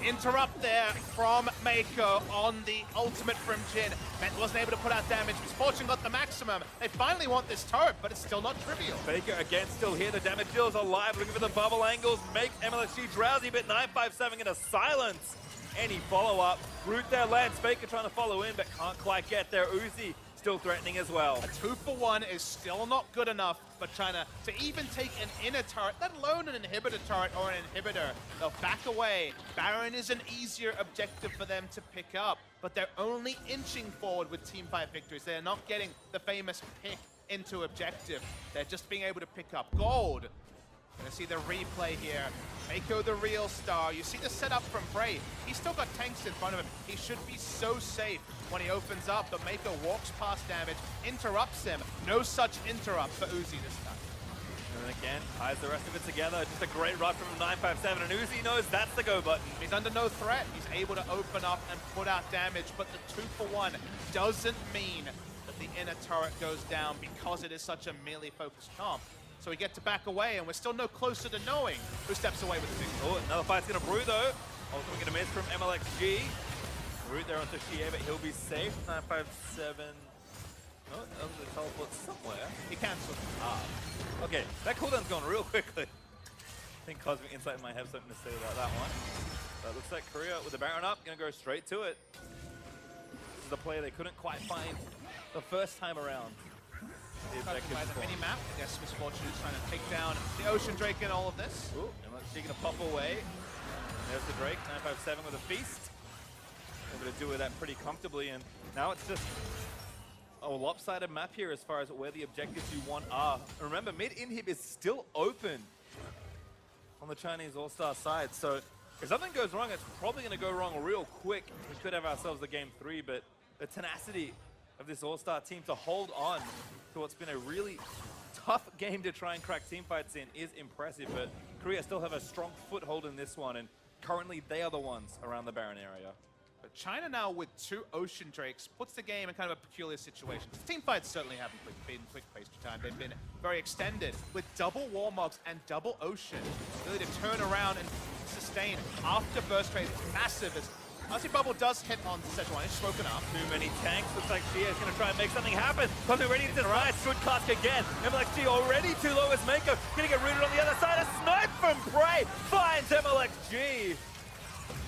Interrupt there from Mako on the ultimate from Jin. Wasn't able to put out damage. Misfortune got the maximum. They finally want this turret, but it's still not trivial. Faker again still here. The damage dealer's alive, looking for the bubble angles. Makes MLXG drowsy, but 957 gonna silence any follow-up. Root there lands. Faker trying to follow in, but can't quite get there. Uzi still threatening as well. A 2-for-1 is still not good enough for China to even take an inner turret, let alone an inhibitor turret or an inhibitor. They'll back away. Baron is an easier objective for them to pick up, but they're only inching forward with team fight victories. They're not getting the famous pick into objective. They're just being able to pick up gold. Gonna see the replay here. Mako the real star. You see the setup from Bray. He's still got tanks in front of him. He should be so safe when he opens up, but Mako walks past damage, interrupts him. No such interrupt for Uzi this time. And again, ties the rest of it together. Just a great rush from 957, and Uzi knows that's the go button. He's under no threat. He's able to open up and put out damage, but the 2-for-1 doesn't mean that the inner turret goes down because it is such a melee-focused comp. So we get to back away, and we're still no closer to knowing who steps away with the victory. Oh, another fight's gonna brew though. Ultimately gonna miss from MLXG. Root there onto Xie, but he'll be safe. 957. Oh, that was a teleport somewhere. He cancelled. Okay, that cooldown's gone real quickly. I think Cosmic Insight might have something to say about that one. But it looks like Korea with the Baron up, gonna go straight to it. This is the play they couldn't quite find the first time around. By the mini-map, I guess Misfortune is trying to take down the Ocean Drake in all of this. Ooh, MLXG gonna pop away. There's the Drake, 957 with a feast. Able to do with that pretty comfortably, and now it's just a lopsided map here as far as where the objectives you want are. And remember, mid-inhib is still open on the Chinese All-Star side, so if something goes wrong, it's probably gonna go wrong real quick. We could have ourselves the game 3, but the tenacity of this All-Star team to hold on to what's been a really tough game to try and crack teamfights in is impressive, but Korea still have a strong foothold in this one, and currently they are the ones around the Baron area. But China now with 2 Ocean Drakes puts the game in kind of a peculiar situation. Team fights certainly haven't been quick-paced time. They've been very extended with double Warmogs and double Ocean. Really to turn around and sustain after burst trade. It's massive as RC Bubble does hit on Szechuan. It's broken up. Too many tanks. Looks like Xie is going to try and make something happen. Something ready to rise. Should Cask again. MLXG already too low as Mako. Going to get rooted on the other side. A snipe from Prey finds MLXG.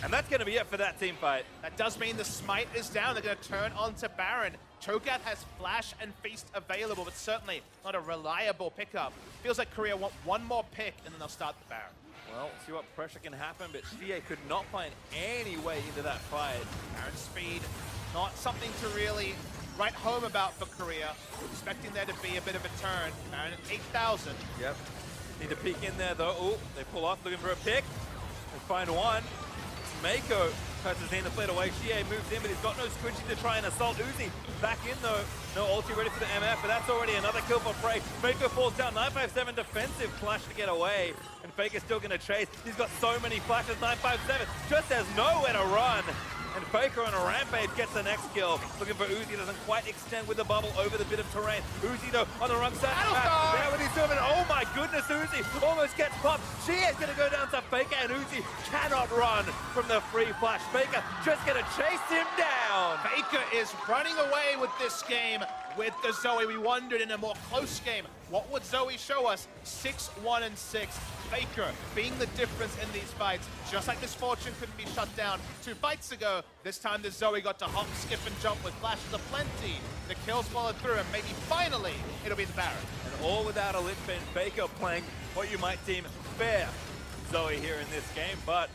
And that's going to be it for that team fight. That does mean the smite is down. They're going to turn onto Baron. Cho'Gath has Flash and Feast available, but certainly not a reliable pickup. Feels like Korea want one more pick, and then they'll start the Baron. Well, see what pressure can happen, but Xie could not find any way into that fight. Baron speed, not something to really write home about for Korea. Expecting there to be a bit of a turn. Baron at 8,000. Yep. Need to peek in there, though. Oh, they pull off, looking for a pick. They find one. Mako cuts his hand to play it away. Xie moves in, but he's got no squidgy to try and assault Uzi. Back in though. No ulti ready for the MF, but that's already another kill for Prey. Mako falls down. 957 defensive flash to get away. And Faker's still going to chase. He's got so many flashes. 957 just has nowhere to run. And Faker on a rampage gets the next kill. Looking for Uzi, doesn't quite extend with the bubble over the bit of terrain. Uzi though on the wrong side. There when he's doing it. Oh my goodness, Uzi almost gets popped. She is going to go down to Faker, and Uzi cannot run from the free flash. Faker just going to chase him down. Faker is running away with this game with the Zoe. We wondered in a more close game, what would Zoe show us? 6-1 and 6. Faker being the difference in these fights. Just like Misfortune couldn't be shut down 2 fights ago, this time the Zoe got to hop, skip, and jump with flashes aplenty. The kills followed through, and maybe finally it'll be the Baron. And all without a lit fin. Faker playing what you might deem fair Zoe here in this game, but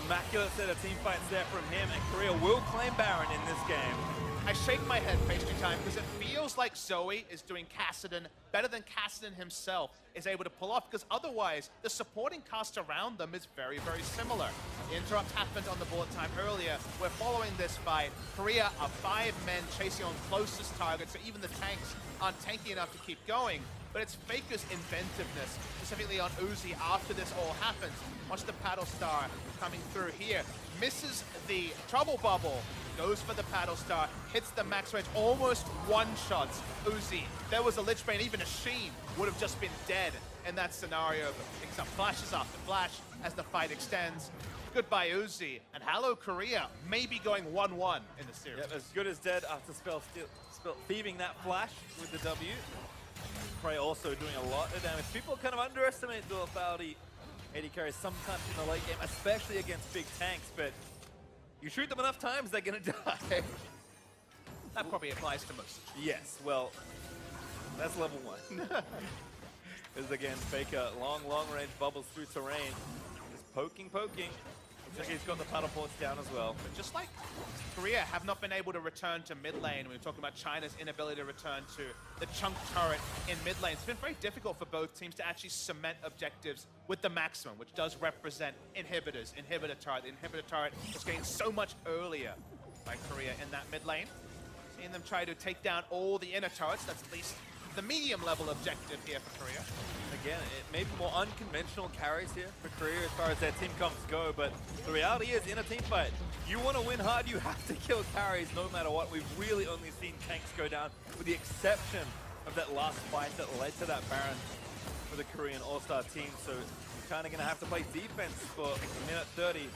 immaculate set of team fights there from him, and Korea will claim Baron in this game. I shake my head pastry time because it feels like Zoe is doing Kassadin better than Kassadin himself is able to pull off, because otherwise the supporting cast around them is very, very similar. The interrupt happened on the bullet time earlier. We're following this fight. Korea are 5 men chasing on closest targets, so even the tanks aren't tanky enough to keep going. But it's Faker's inventiveness, specifically on Uzi after this all happens. Watch the Paddle Star coming through here. Misses the Trouble Bubble, goes for the Paddle Star, hits the max range, almost one-shots Uzi. There was a Lich Bane, even a Sheen would have just been dead in that scenario, but picks up flashes after flash as the fight extends. Goodbye Uzi, and hello Korea, maybe going 1-1 in the series. Yep, as good as dead after thieving that flash with the W. Prey also doing a lot of damage. People kind of underestimate the lethality AD carries sometimes in the late game, especially against big tanks, but you shoot them enough times, they're gonna die. That probably applies to most. Yes, well, that's level 1. This is again, Faker, long range bubbles through terrain. Just poking. Looks like he's got the paddle ports down as well. But just like Korea have not been able to return to mid lane, we were talking about China's inability to return to the chunk turret in mid lane. It's been very difficult for both teams to actually cement objectives with the maximum, which does represent inhibitors, inhibitor turret. The inhibitor turret was getting so much earlier by Korea in that mid lane. Seeing them try to take down all the inner turrets, that's at least the medium level objective here for Korea. Again, it may be more unconventional carries here for Korea as far as their team comps go, but the reality is, in a team fight, you want to win hard, you have to kill carries no matter what. We've really only seen tanks go down, with the exception of that last fight that led to that Baron for the Korean All-Star team. So you're kind of going to have to play defense for a minute 30.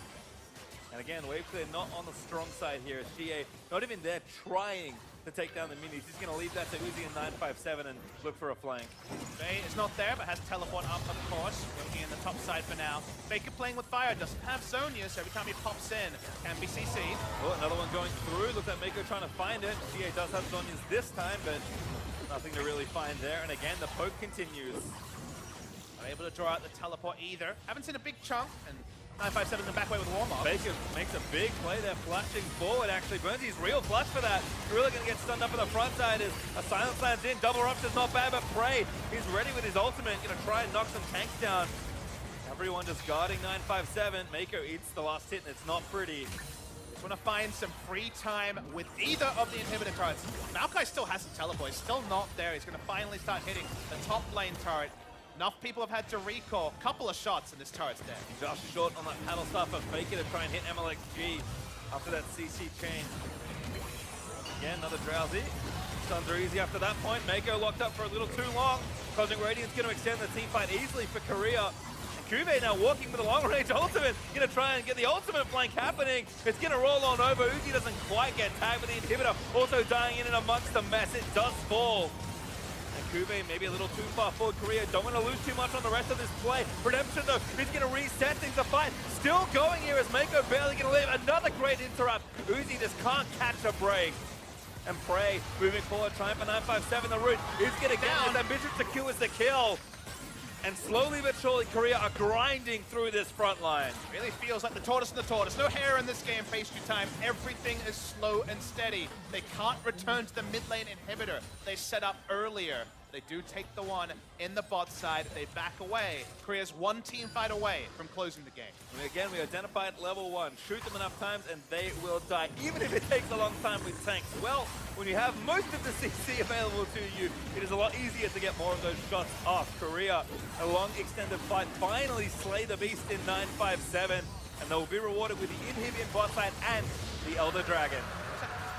And again, Waveclear not on the strong side here. Xie not even there trying to take down the minis. He's going to leave that to Uzi and 957 and look for a flank. Faye is not there, but has teleport up, of course. Working in the top side for now. Faker playing with fire, doesn't have Zonia, so every time he pops in, can be CC'd. Oh, another one going through. Looks like Mako trying to find it. Xie does have Zonias this time, but nothing to really find there. And again, the poke continues. Not able to draw out the teleport either. Haven't seen a big chunk, and 957 in the back way with Warmogs. Faker makes a big play there, flashing forward actually. Burnsy's real flush for that. Really going to get stunned up on the front side as a silence lands in. Double rupture's not bad, but Prey, he's ready with his ultimate. Going to try and knock some tanks down. Everyone just guarding 957. Mako eats the last hit, and it's not pretty. Just want to find some free time with either of the inhibitor turrets. Maokai still hasn't teleported, still not there. He's going to finally start hitting the top lane turret. Enough people have had to recall. Couple of shots and this turret's dead. Just short on that paddle stuff of Faker to try and hit MLXG after that CC chain. Again, another Drowsy. Stuns are easy after that point. Mako locked up for a little too long. Cosmic Radiant's going to extend the team fight easily for Korea. Cuvée now walking for the long-range ultimate. Gonna try and get the ultimate flank happening. It's gonna roll on over. Uzi doesn't quite get tagged with the inhibitor. Also dying in and amongst the mess. It does fall. And Cuvée maybe a little too far forward. Korea don't want to lose too much on the rest of this play. Redemption though, he's gonna reset things. The fight still going here as Mako barely gonna live. Another great interrupt. Uzi just can't catch a break. And Prey moving forward, trying for 957. The root is gonna get his ambition to kill is the kill. And slowly but surely, Korea are grinding through this front line. Really feels like the tortoise and the tortoise. No hair in this game, pastry time. Everything is slow and steady. They can't return to the mid lane inhibitor they set up earlier. They do take the one in the bot side. They back away. Korea's one team fight away from closing the game. And again, we identified level 1. Shoot them enough times and they will die, even if it takes a long time with tanks. Well, when you have most of the CC available to you, it is a lot easier to get more of those shots off. Korea, a long extended fight, finally slay the beast in 957, and they will be rewarded with the inhibition bot side and the Elder Dragon.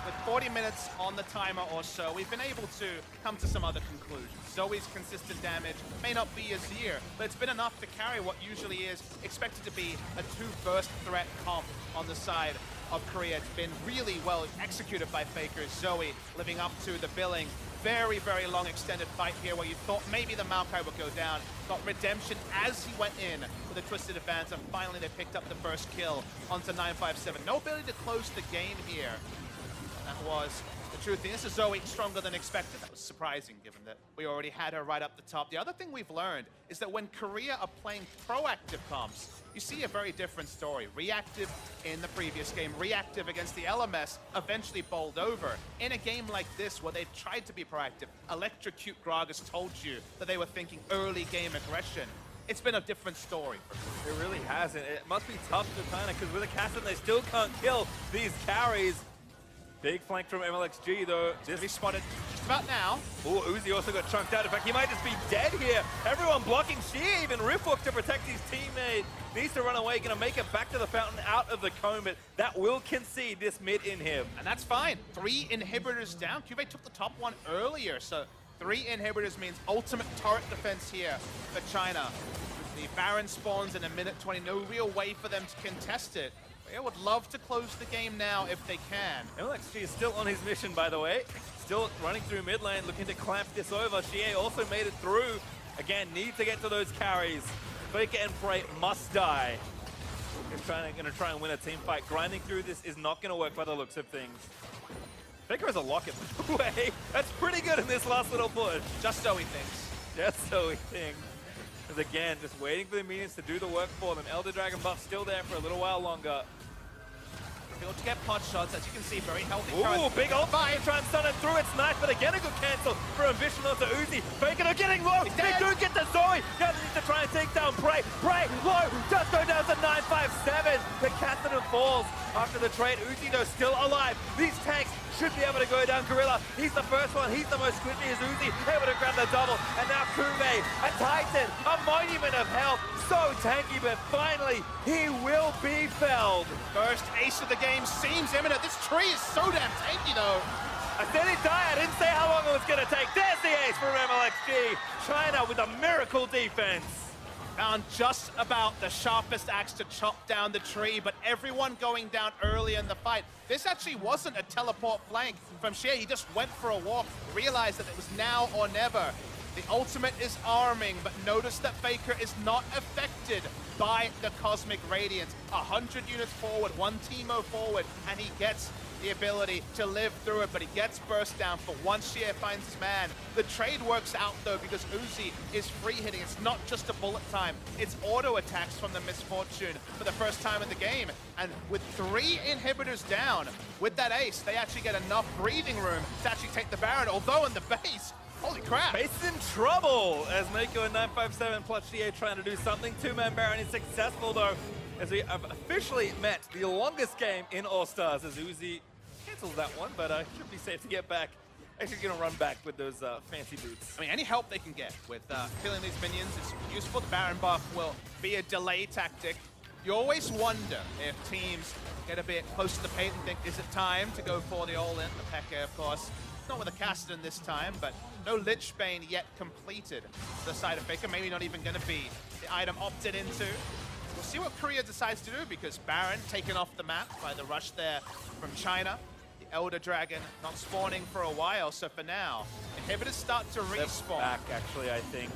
With 40 minutes on the timer or so, we've been able to come to some other conclusions. Zoe's consistent damage may not be as severe, but it's been enough to carry what usually is expected to be a 2-burst threat comp on the side of Korea. It's been really well executed by Faker. Zoe living up to the billing. Very, very long extended fight here where you thought maybe the Maokai would go down. Got redemption as he went in with a twisted advance, and finally they picked up the first kill onto 957. No ability to close the game here. That was the truth. This is Zoe stronger than expected. That was surprising given that we already had her right up the top. The other thing we've learned is that when Korea are playing proactive comps, you see a very different story. Reactive in the previous game, reactive against the LMS, eventually bowled over. In a game like this where they've tried to be proactive, Electrocute Gragas told you that they were thinking early game aggression. It's been a different story. It really hasn't. It must be tough for China because with a Castle they still can't kill these carries. Big flank from MLXG though. Just be spotted just about now. Oh, Uzi also got chunked out. In fact, he might just be dead here. Everyone blocking. Shia even Riftwalk to protect his teammate. Needs to run away. Gonna make it back to the fountain out of the cone, but that will concede this mid inhib. And that's fine. 3 inhibitors down. Cuvée took the top one earlier, so 3 inhibitors means ultimate turret defense here for China. The Baron spawns in a minute 20. No real way for them to contest it. They would love to close the game now if they can. MLXG is still on his mission, by the way. Still running through mid lane, looking to clamp this over. Shie also made it through. Again, need to get to those carries. Faker and Prey must die. He's gonna try and win a team fight. Grinding through this is not gonna work by the looks of things. Faker has a locket. Wait, that's pretty good in this last little push. Just so he thinks. Just so he thinks. Because again, just waiting for the minions to do the work for them. Elder Dragon buff still there for a little while longer. Able to get pot shots, as you can see, very healthy. Ooh, big ult fire, try and stun it through. It's nice, but again a good cancel for Ambition onto Uzi. Faker are getting low. They do get the Zoe. Now they need to try and take down Prey. Prey, low, just go down to 957. The Catherine falls after the trade. Uzi though still alive. These tanks should be able to go down. Gorilla, he's the first one. He's the most squishy as Uzi, able to grab the double. And now Cuvée, a Titan, a monument of health. So tanky, but finally, he will be felled. First ace of the game seems imminent. This tree is so damn tanky, though. I said he'd die. I didn't say how long it was going to take. There's the ace from MLXG. China with a miracle defense. Found just about the sharpest axe to chop down the tree, but everyone going down early in the fight. This actually wasn't a teleport flank from Shea. He just went for a walk, realized that it was now or never. The ultimate is arming, but notice that Faker is not affected by the Cosmic Radiance. 100 units forward, 1 Teemo forward, and he gets the ability to live through it, but he gets burst down for once Shia finds his man. The trade works out though because Uzi is free hitting. It's not just a bullet time, it's auto attacks from the Misfortune for the first time in the game. And with 3 inhibitors down, with that ace, they actually get enough breathing room to actually take the Baron, although in the base, holy crap. Base is in trouble as Mako and 957 plus GA trying to do something. 2-man Baron is successful though. as we have officially met the longest game in All-Stars as Uzi cancels that one, but should be safe to get back. Actually going to run back with those fancy boots. I mean, any help they can get with killing these minions is useful. The Baron buff will be a delay tactic. You always wonder if teams get a bit close to the paint and think, is it time to go for the all-in? The P.E.K.K.A, of course, not with a Kassadin this time, but no Lich Bane yet completed. The side of Faker, maybe not even going to be the item opted into. We'll see what Korea decides to do, because Baron taken off the map by the rush there from China. The Elder Dragon not spawning for a while, so for now, inhibitors start to respawn. Back, actually, I think.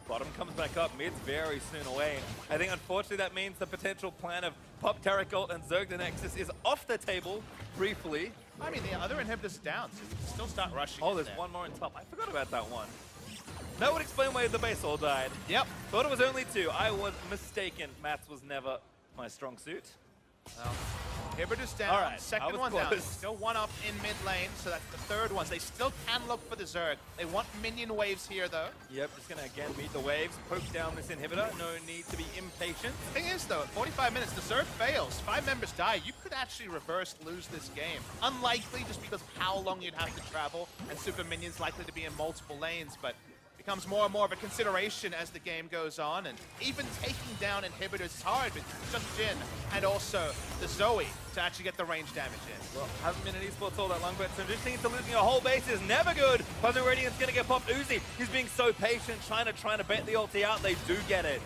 Bottom comes back up, mid's very soon away. I think, unfortunately, that means the potential plan of Pop Taric Ult and Zerg the Nexus is off the table, briefly. I mean, the other inhibitors are down, so you can still start rushing. Oh, there's one more on top. I forgot about that one. That would explain why the base all died. Yep. Thought it was only 2. I was mistaken. Mats was never my strong suit. Well, inhibitors down, all right, second one close. down. Still one up in mid lane, so that's the third one. They still can look for the Zerg. They want minion waves here, though. Yep, just gonna again meet the waves, poke down this inhibitor. No need to be impatient. Thing is, though, at 45 minutes, the Zerg fails. 5 members die. You could actually reverse lose this game. Unlikely, just because of how long you'd have to travel, and super minions likely to be in multiple lanes, but becomes more and more of a consideration as the game goes on, and even taking down inhibitors is hard, but just Jhin and also the Zoe to actually get the range damage in. Well, haven't been in esports all that long, but transitioning into losing a whole base is never good. Cosmic Radiant's gonna get popped. Uzi, he's being so patient, trying to bet the ulti out. They do get it.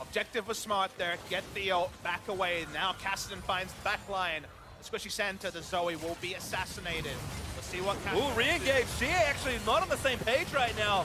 Objective was smart there, get the ult, back away. Now Kassadin finds the back line. The Squishy Santa, the Zoe, will be assassinated. We'll see what Kassadin Ooh, re-engage. Shea actually not on the same page right now.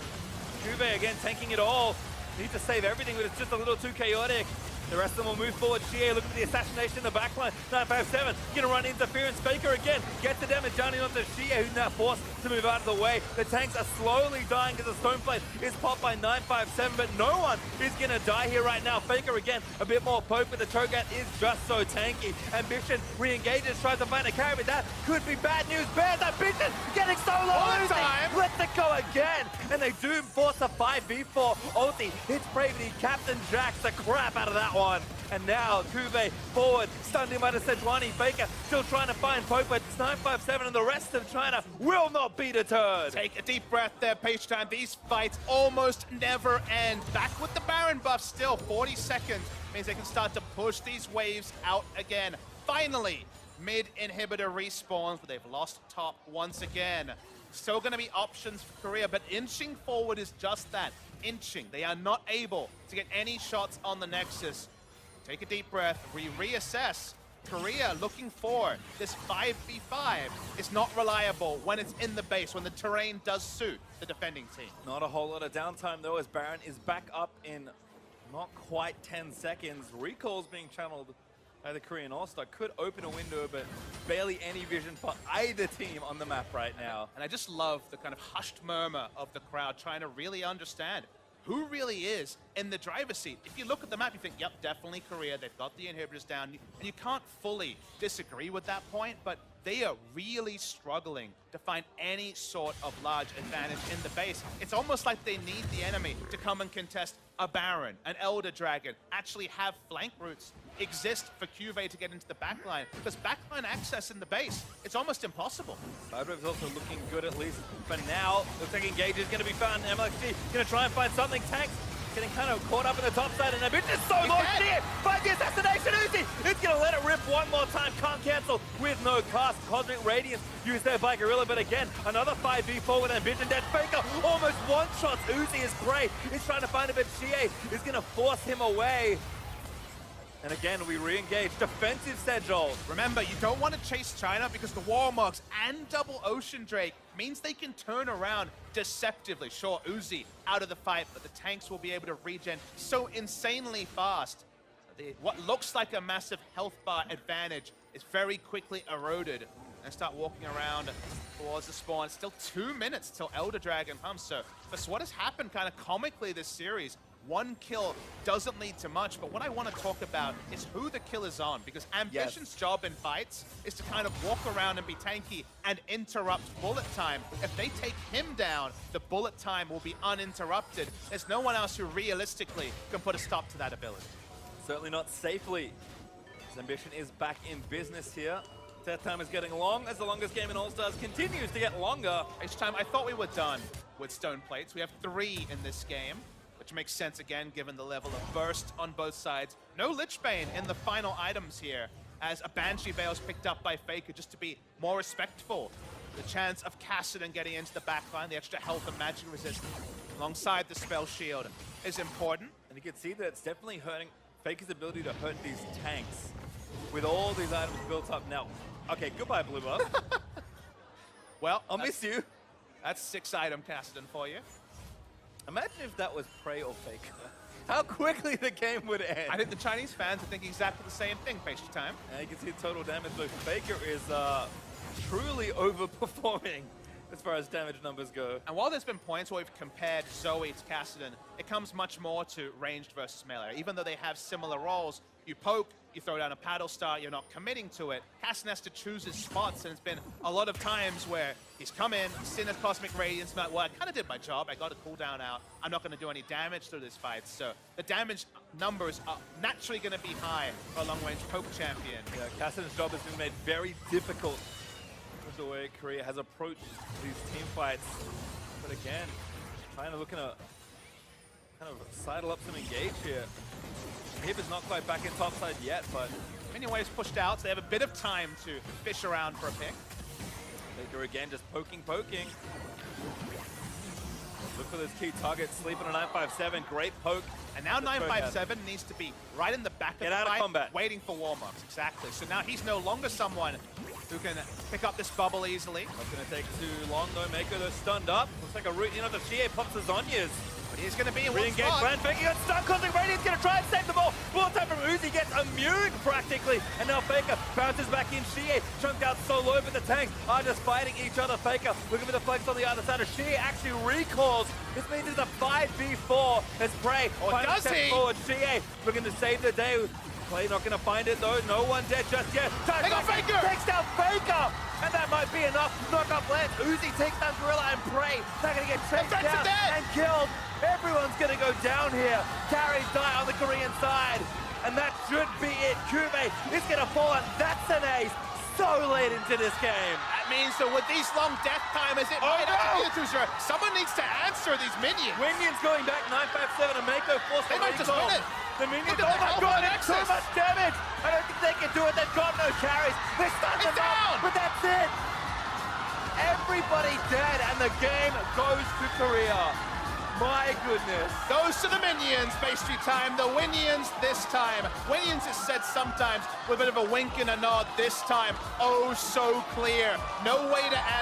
Juve again tanking it all. Need to save everything, but it's just a little too chaotic. The rest of them will move forward. Shea looking for the assassination in the backline. 957 gonna run interference. Faker again gets the damage down onto Shea, who's now forced to move out of the way. The tanks are slowly dying as the Stoneblade is popped by 957, but no one is gonna die here right now. Faker again, a bit more poke, but the Cho'Gath is just so tanky. Ambition re-engages, tries to find a carry, but that could be bad news. Bears Ambition getting so low. Lets it go again, and they do force a 5v4 ulti. Hits Bravely, Captain jacks the crap out of that one. And now Kuve forward, stunned him by the Sejuani. Faker still trying to find poke, but it's 957 and the rest of China will not be deterred. Take a deep breath there, Page Time. These fights almost never end. Back with the Baron buff still. 40 seconds means they can start to push these waves out again. Finally, mid inhibitor respawns, but they've lost top once again. Still going to be options for Korea, but inching forward is just that. Inching. They are not able to get any shots on the Nexus. Take a deep breath, reassess. Korea looking for this 5v5 is not reliable when it's in the base, when the terrain does suit the defending team. Not a whole lot of downtime though, as Baron is back up in not quite 10 seconds. Recalls being channeled by the Korean All-Star. Could open a window, but barely any vision for either team on the map right now. And I just love the kind of hushed murmur of the crowd trying to really understand who really is in the driver's seat. If you look at the map, you think, yep, definitely Korea. They've got the inhibitors down. And you can't fully disagree with that point, but they are really struggling to find any sort of large advantage in the base. It's almost like they need the enemy to come and contest a Baron, an Elder Dragon, actually have flank routes exist for QV to get into the backline, because backline access in the base, it's almost impossible. Sidewave's also looking good, at least for now. Looks like Engage is going to be found. MLXG going to try and find something. Tanks getting kind of caught up in the top side, and Ambition is so low here. Find the assassination, Uzi! It's going to let it rip one more time. Can't cancel with no cast. Cosmic Radiance used there by Gorilla, but again, another 5v4 with Ambition. Dead Faker almost one-shots Uzi is great. He's trying to find a bit. Shea is going to force him away. And again, we re-engage. Defensive Sejol. Remember, you don't want to chase China because the Warmogs and double Ocean Drake means they can turn around deceptively. Sure, Uzi out of the fight, but the tanks will be able to regen so insanely fast. What looks like a massive health bar advantage is very quickly eroded. And start walking around towards the spawn. Still 2 minutes till Elder Dragon comes. So for what has happened kind of comically this series, one kill doesn't lead to much, but what I want to talk about is who the kill is on, because Ambition's job in fights is to kind of walk around and be tanky and interrupt bullet time. If they take him down, the bullet time will be uninterrupted. There's no one else who realistically can put a stop to that ability. Certainly not safely. His ambition is back in business here. Death time is getting long as the longest game in All-Stars continues to get longer. Each time I thought we were done with stone plates. We have 3 in this game, which makes sense again given the level of burst on both sides. No Lich Bane in the final items here, as a Banshee Veil is picked up by Faker just to be more respectful. The chance of Kassadin getting into the backline, the extra health and magic resistance alongside the spell shield is important. And you can see that it's definitely hurting Faker's ability to hurt these tanks with all these items built up now. Okay, goodbye, Blue Buff. Well, I'll miss you. That's 6-item Kassadin for you. Imagine if that was Prey or Faker. How quickly the game would end. I think the Chinese fans are thinking exactly the same thing, Pastry Time. And you can see total damage, but Faker is truly overperforming as far as damage numbers go. And while there's been points where we've compared Zoe to Kassadin, it comes much more to ranged versus melee. Even though they have similar roles, you poke, you throw down a paddle star, you're not committing to it. Kassadin has to choose his spots, and it's been a lot of times where he's come in, seen his Cosmic Radiance, and like, well, I kind of did my job, I got a cooldown out, I'm not going to do any damage through this fight. So the damage numbers are naturally going to be high for a long-range poke champion. Yeah, Kassadin's job has been made very difficult with the way Korea has approached these team fights. But again, trying to look in a kind of sidle up some engage here. Hib is not quite back in topside yet, but Minion waves pushed out, so they have a bit of time to fish around for a pick. Faker again just poking. Look for those key targets. Sleep on a 957, great poke. And now 957 needs to be right in the back of Get the out of fight, combat. waiting for warm-ups. Exactly. So now he's no longer someone who can pick up this bubble easily. Not going to take too long though. Mako though stunned up. Looks like a root in of the Chie pops the Zhonya's. But he's going to be in one Re-engage spot. Brand, Faker got stunned. Cosmic Radiance going to try and save the ball. Bullet time from Uzi gets immune practically. And now Faker bounces back in. Chie chunked out so low, but the tanks are just fighting each other. Faker looking for the flex on the other side. Chie actually recalls. This means it's a 5v4 as Prey. Does he? Forward. Chie looking to save the day. Play not going to find it though. No one dead just yet. They got Faker! Takes down Faker! And that might be enough. Knock up lands. Uzi takes down Gorilla and Prey. They're going to get chased down and killed. Everyone's going to go down here. Carries die on the Korean side. And that should be it. Kube is going to fall, and that's an ace. So late into this game. That means that with these long death timers, it might have to be the Tuzer. Someone needs to answer these minions. Minions going back 957 and Mako forced They might just win it. The minions, Look at oh the my health god, on it's so Nexus. much damage. I don't think they can do it. They've got no carries. They stunned them down. up, but that's it. Everybody dead, and the game goes to Korea. My goodness. Goes to the minions, Pastry Time. The Winions this time. Winions is said sometimes with a bit of a wink and a nod this time. Oh, so clear. No way to add.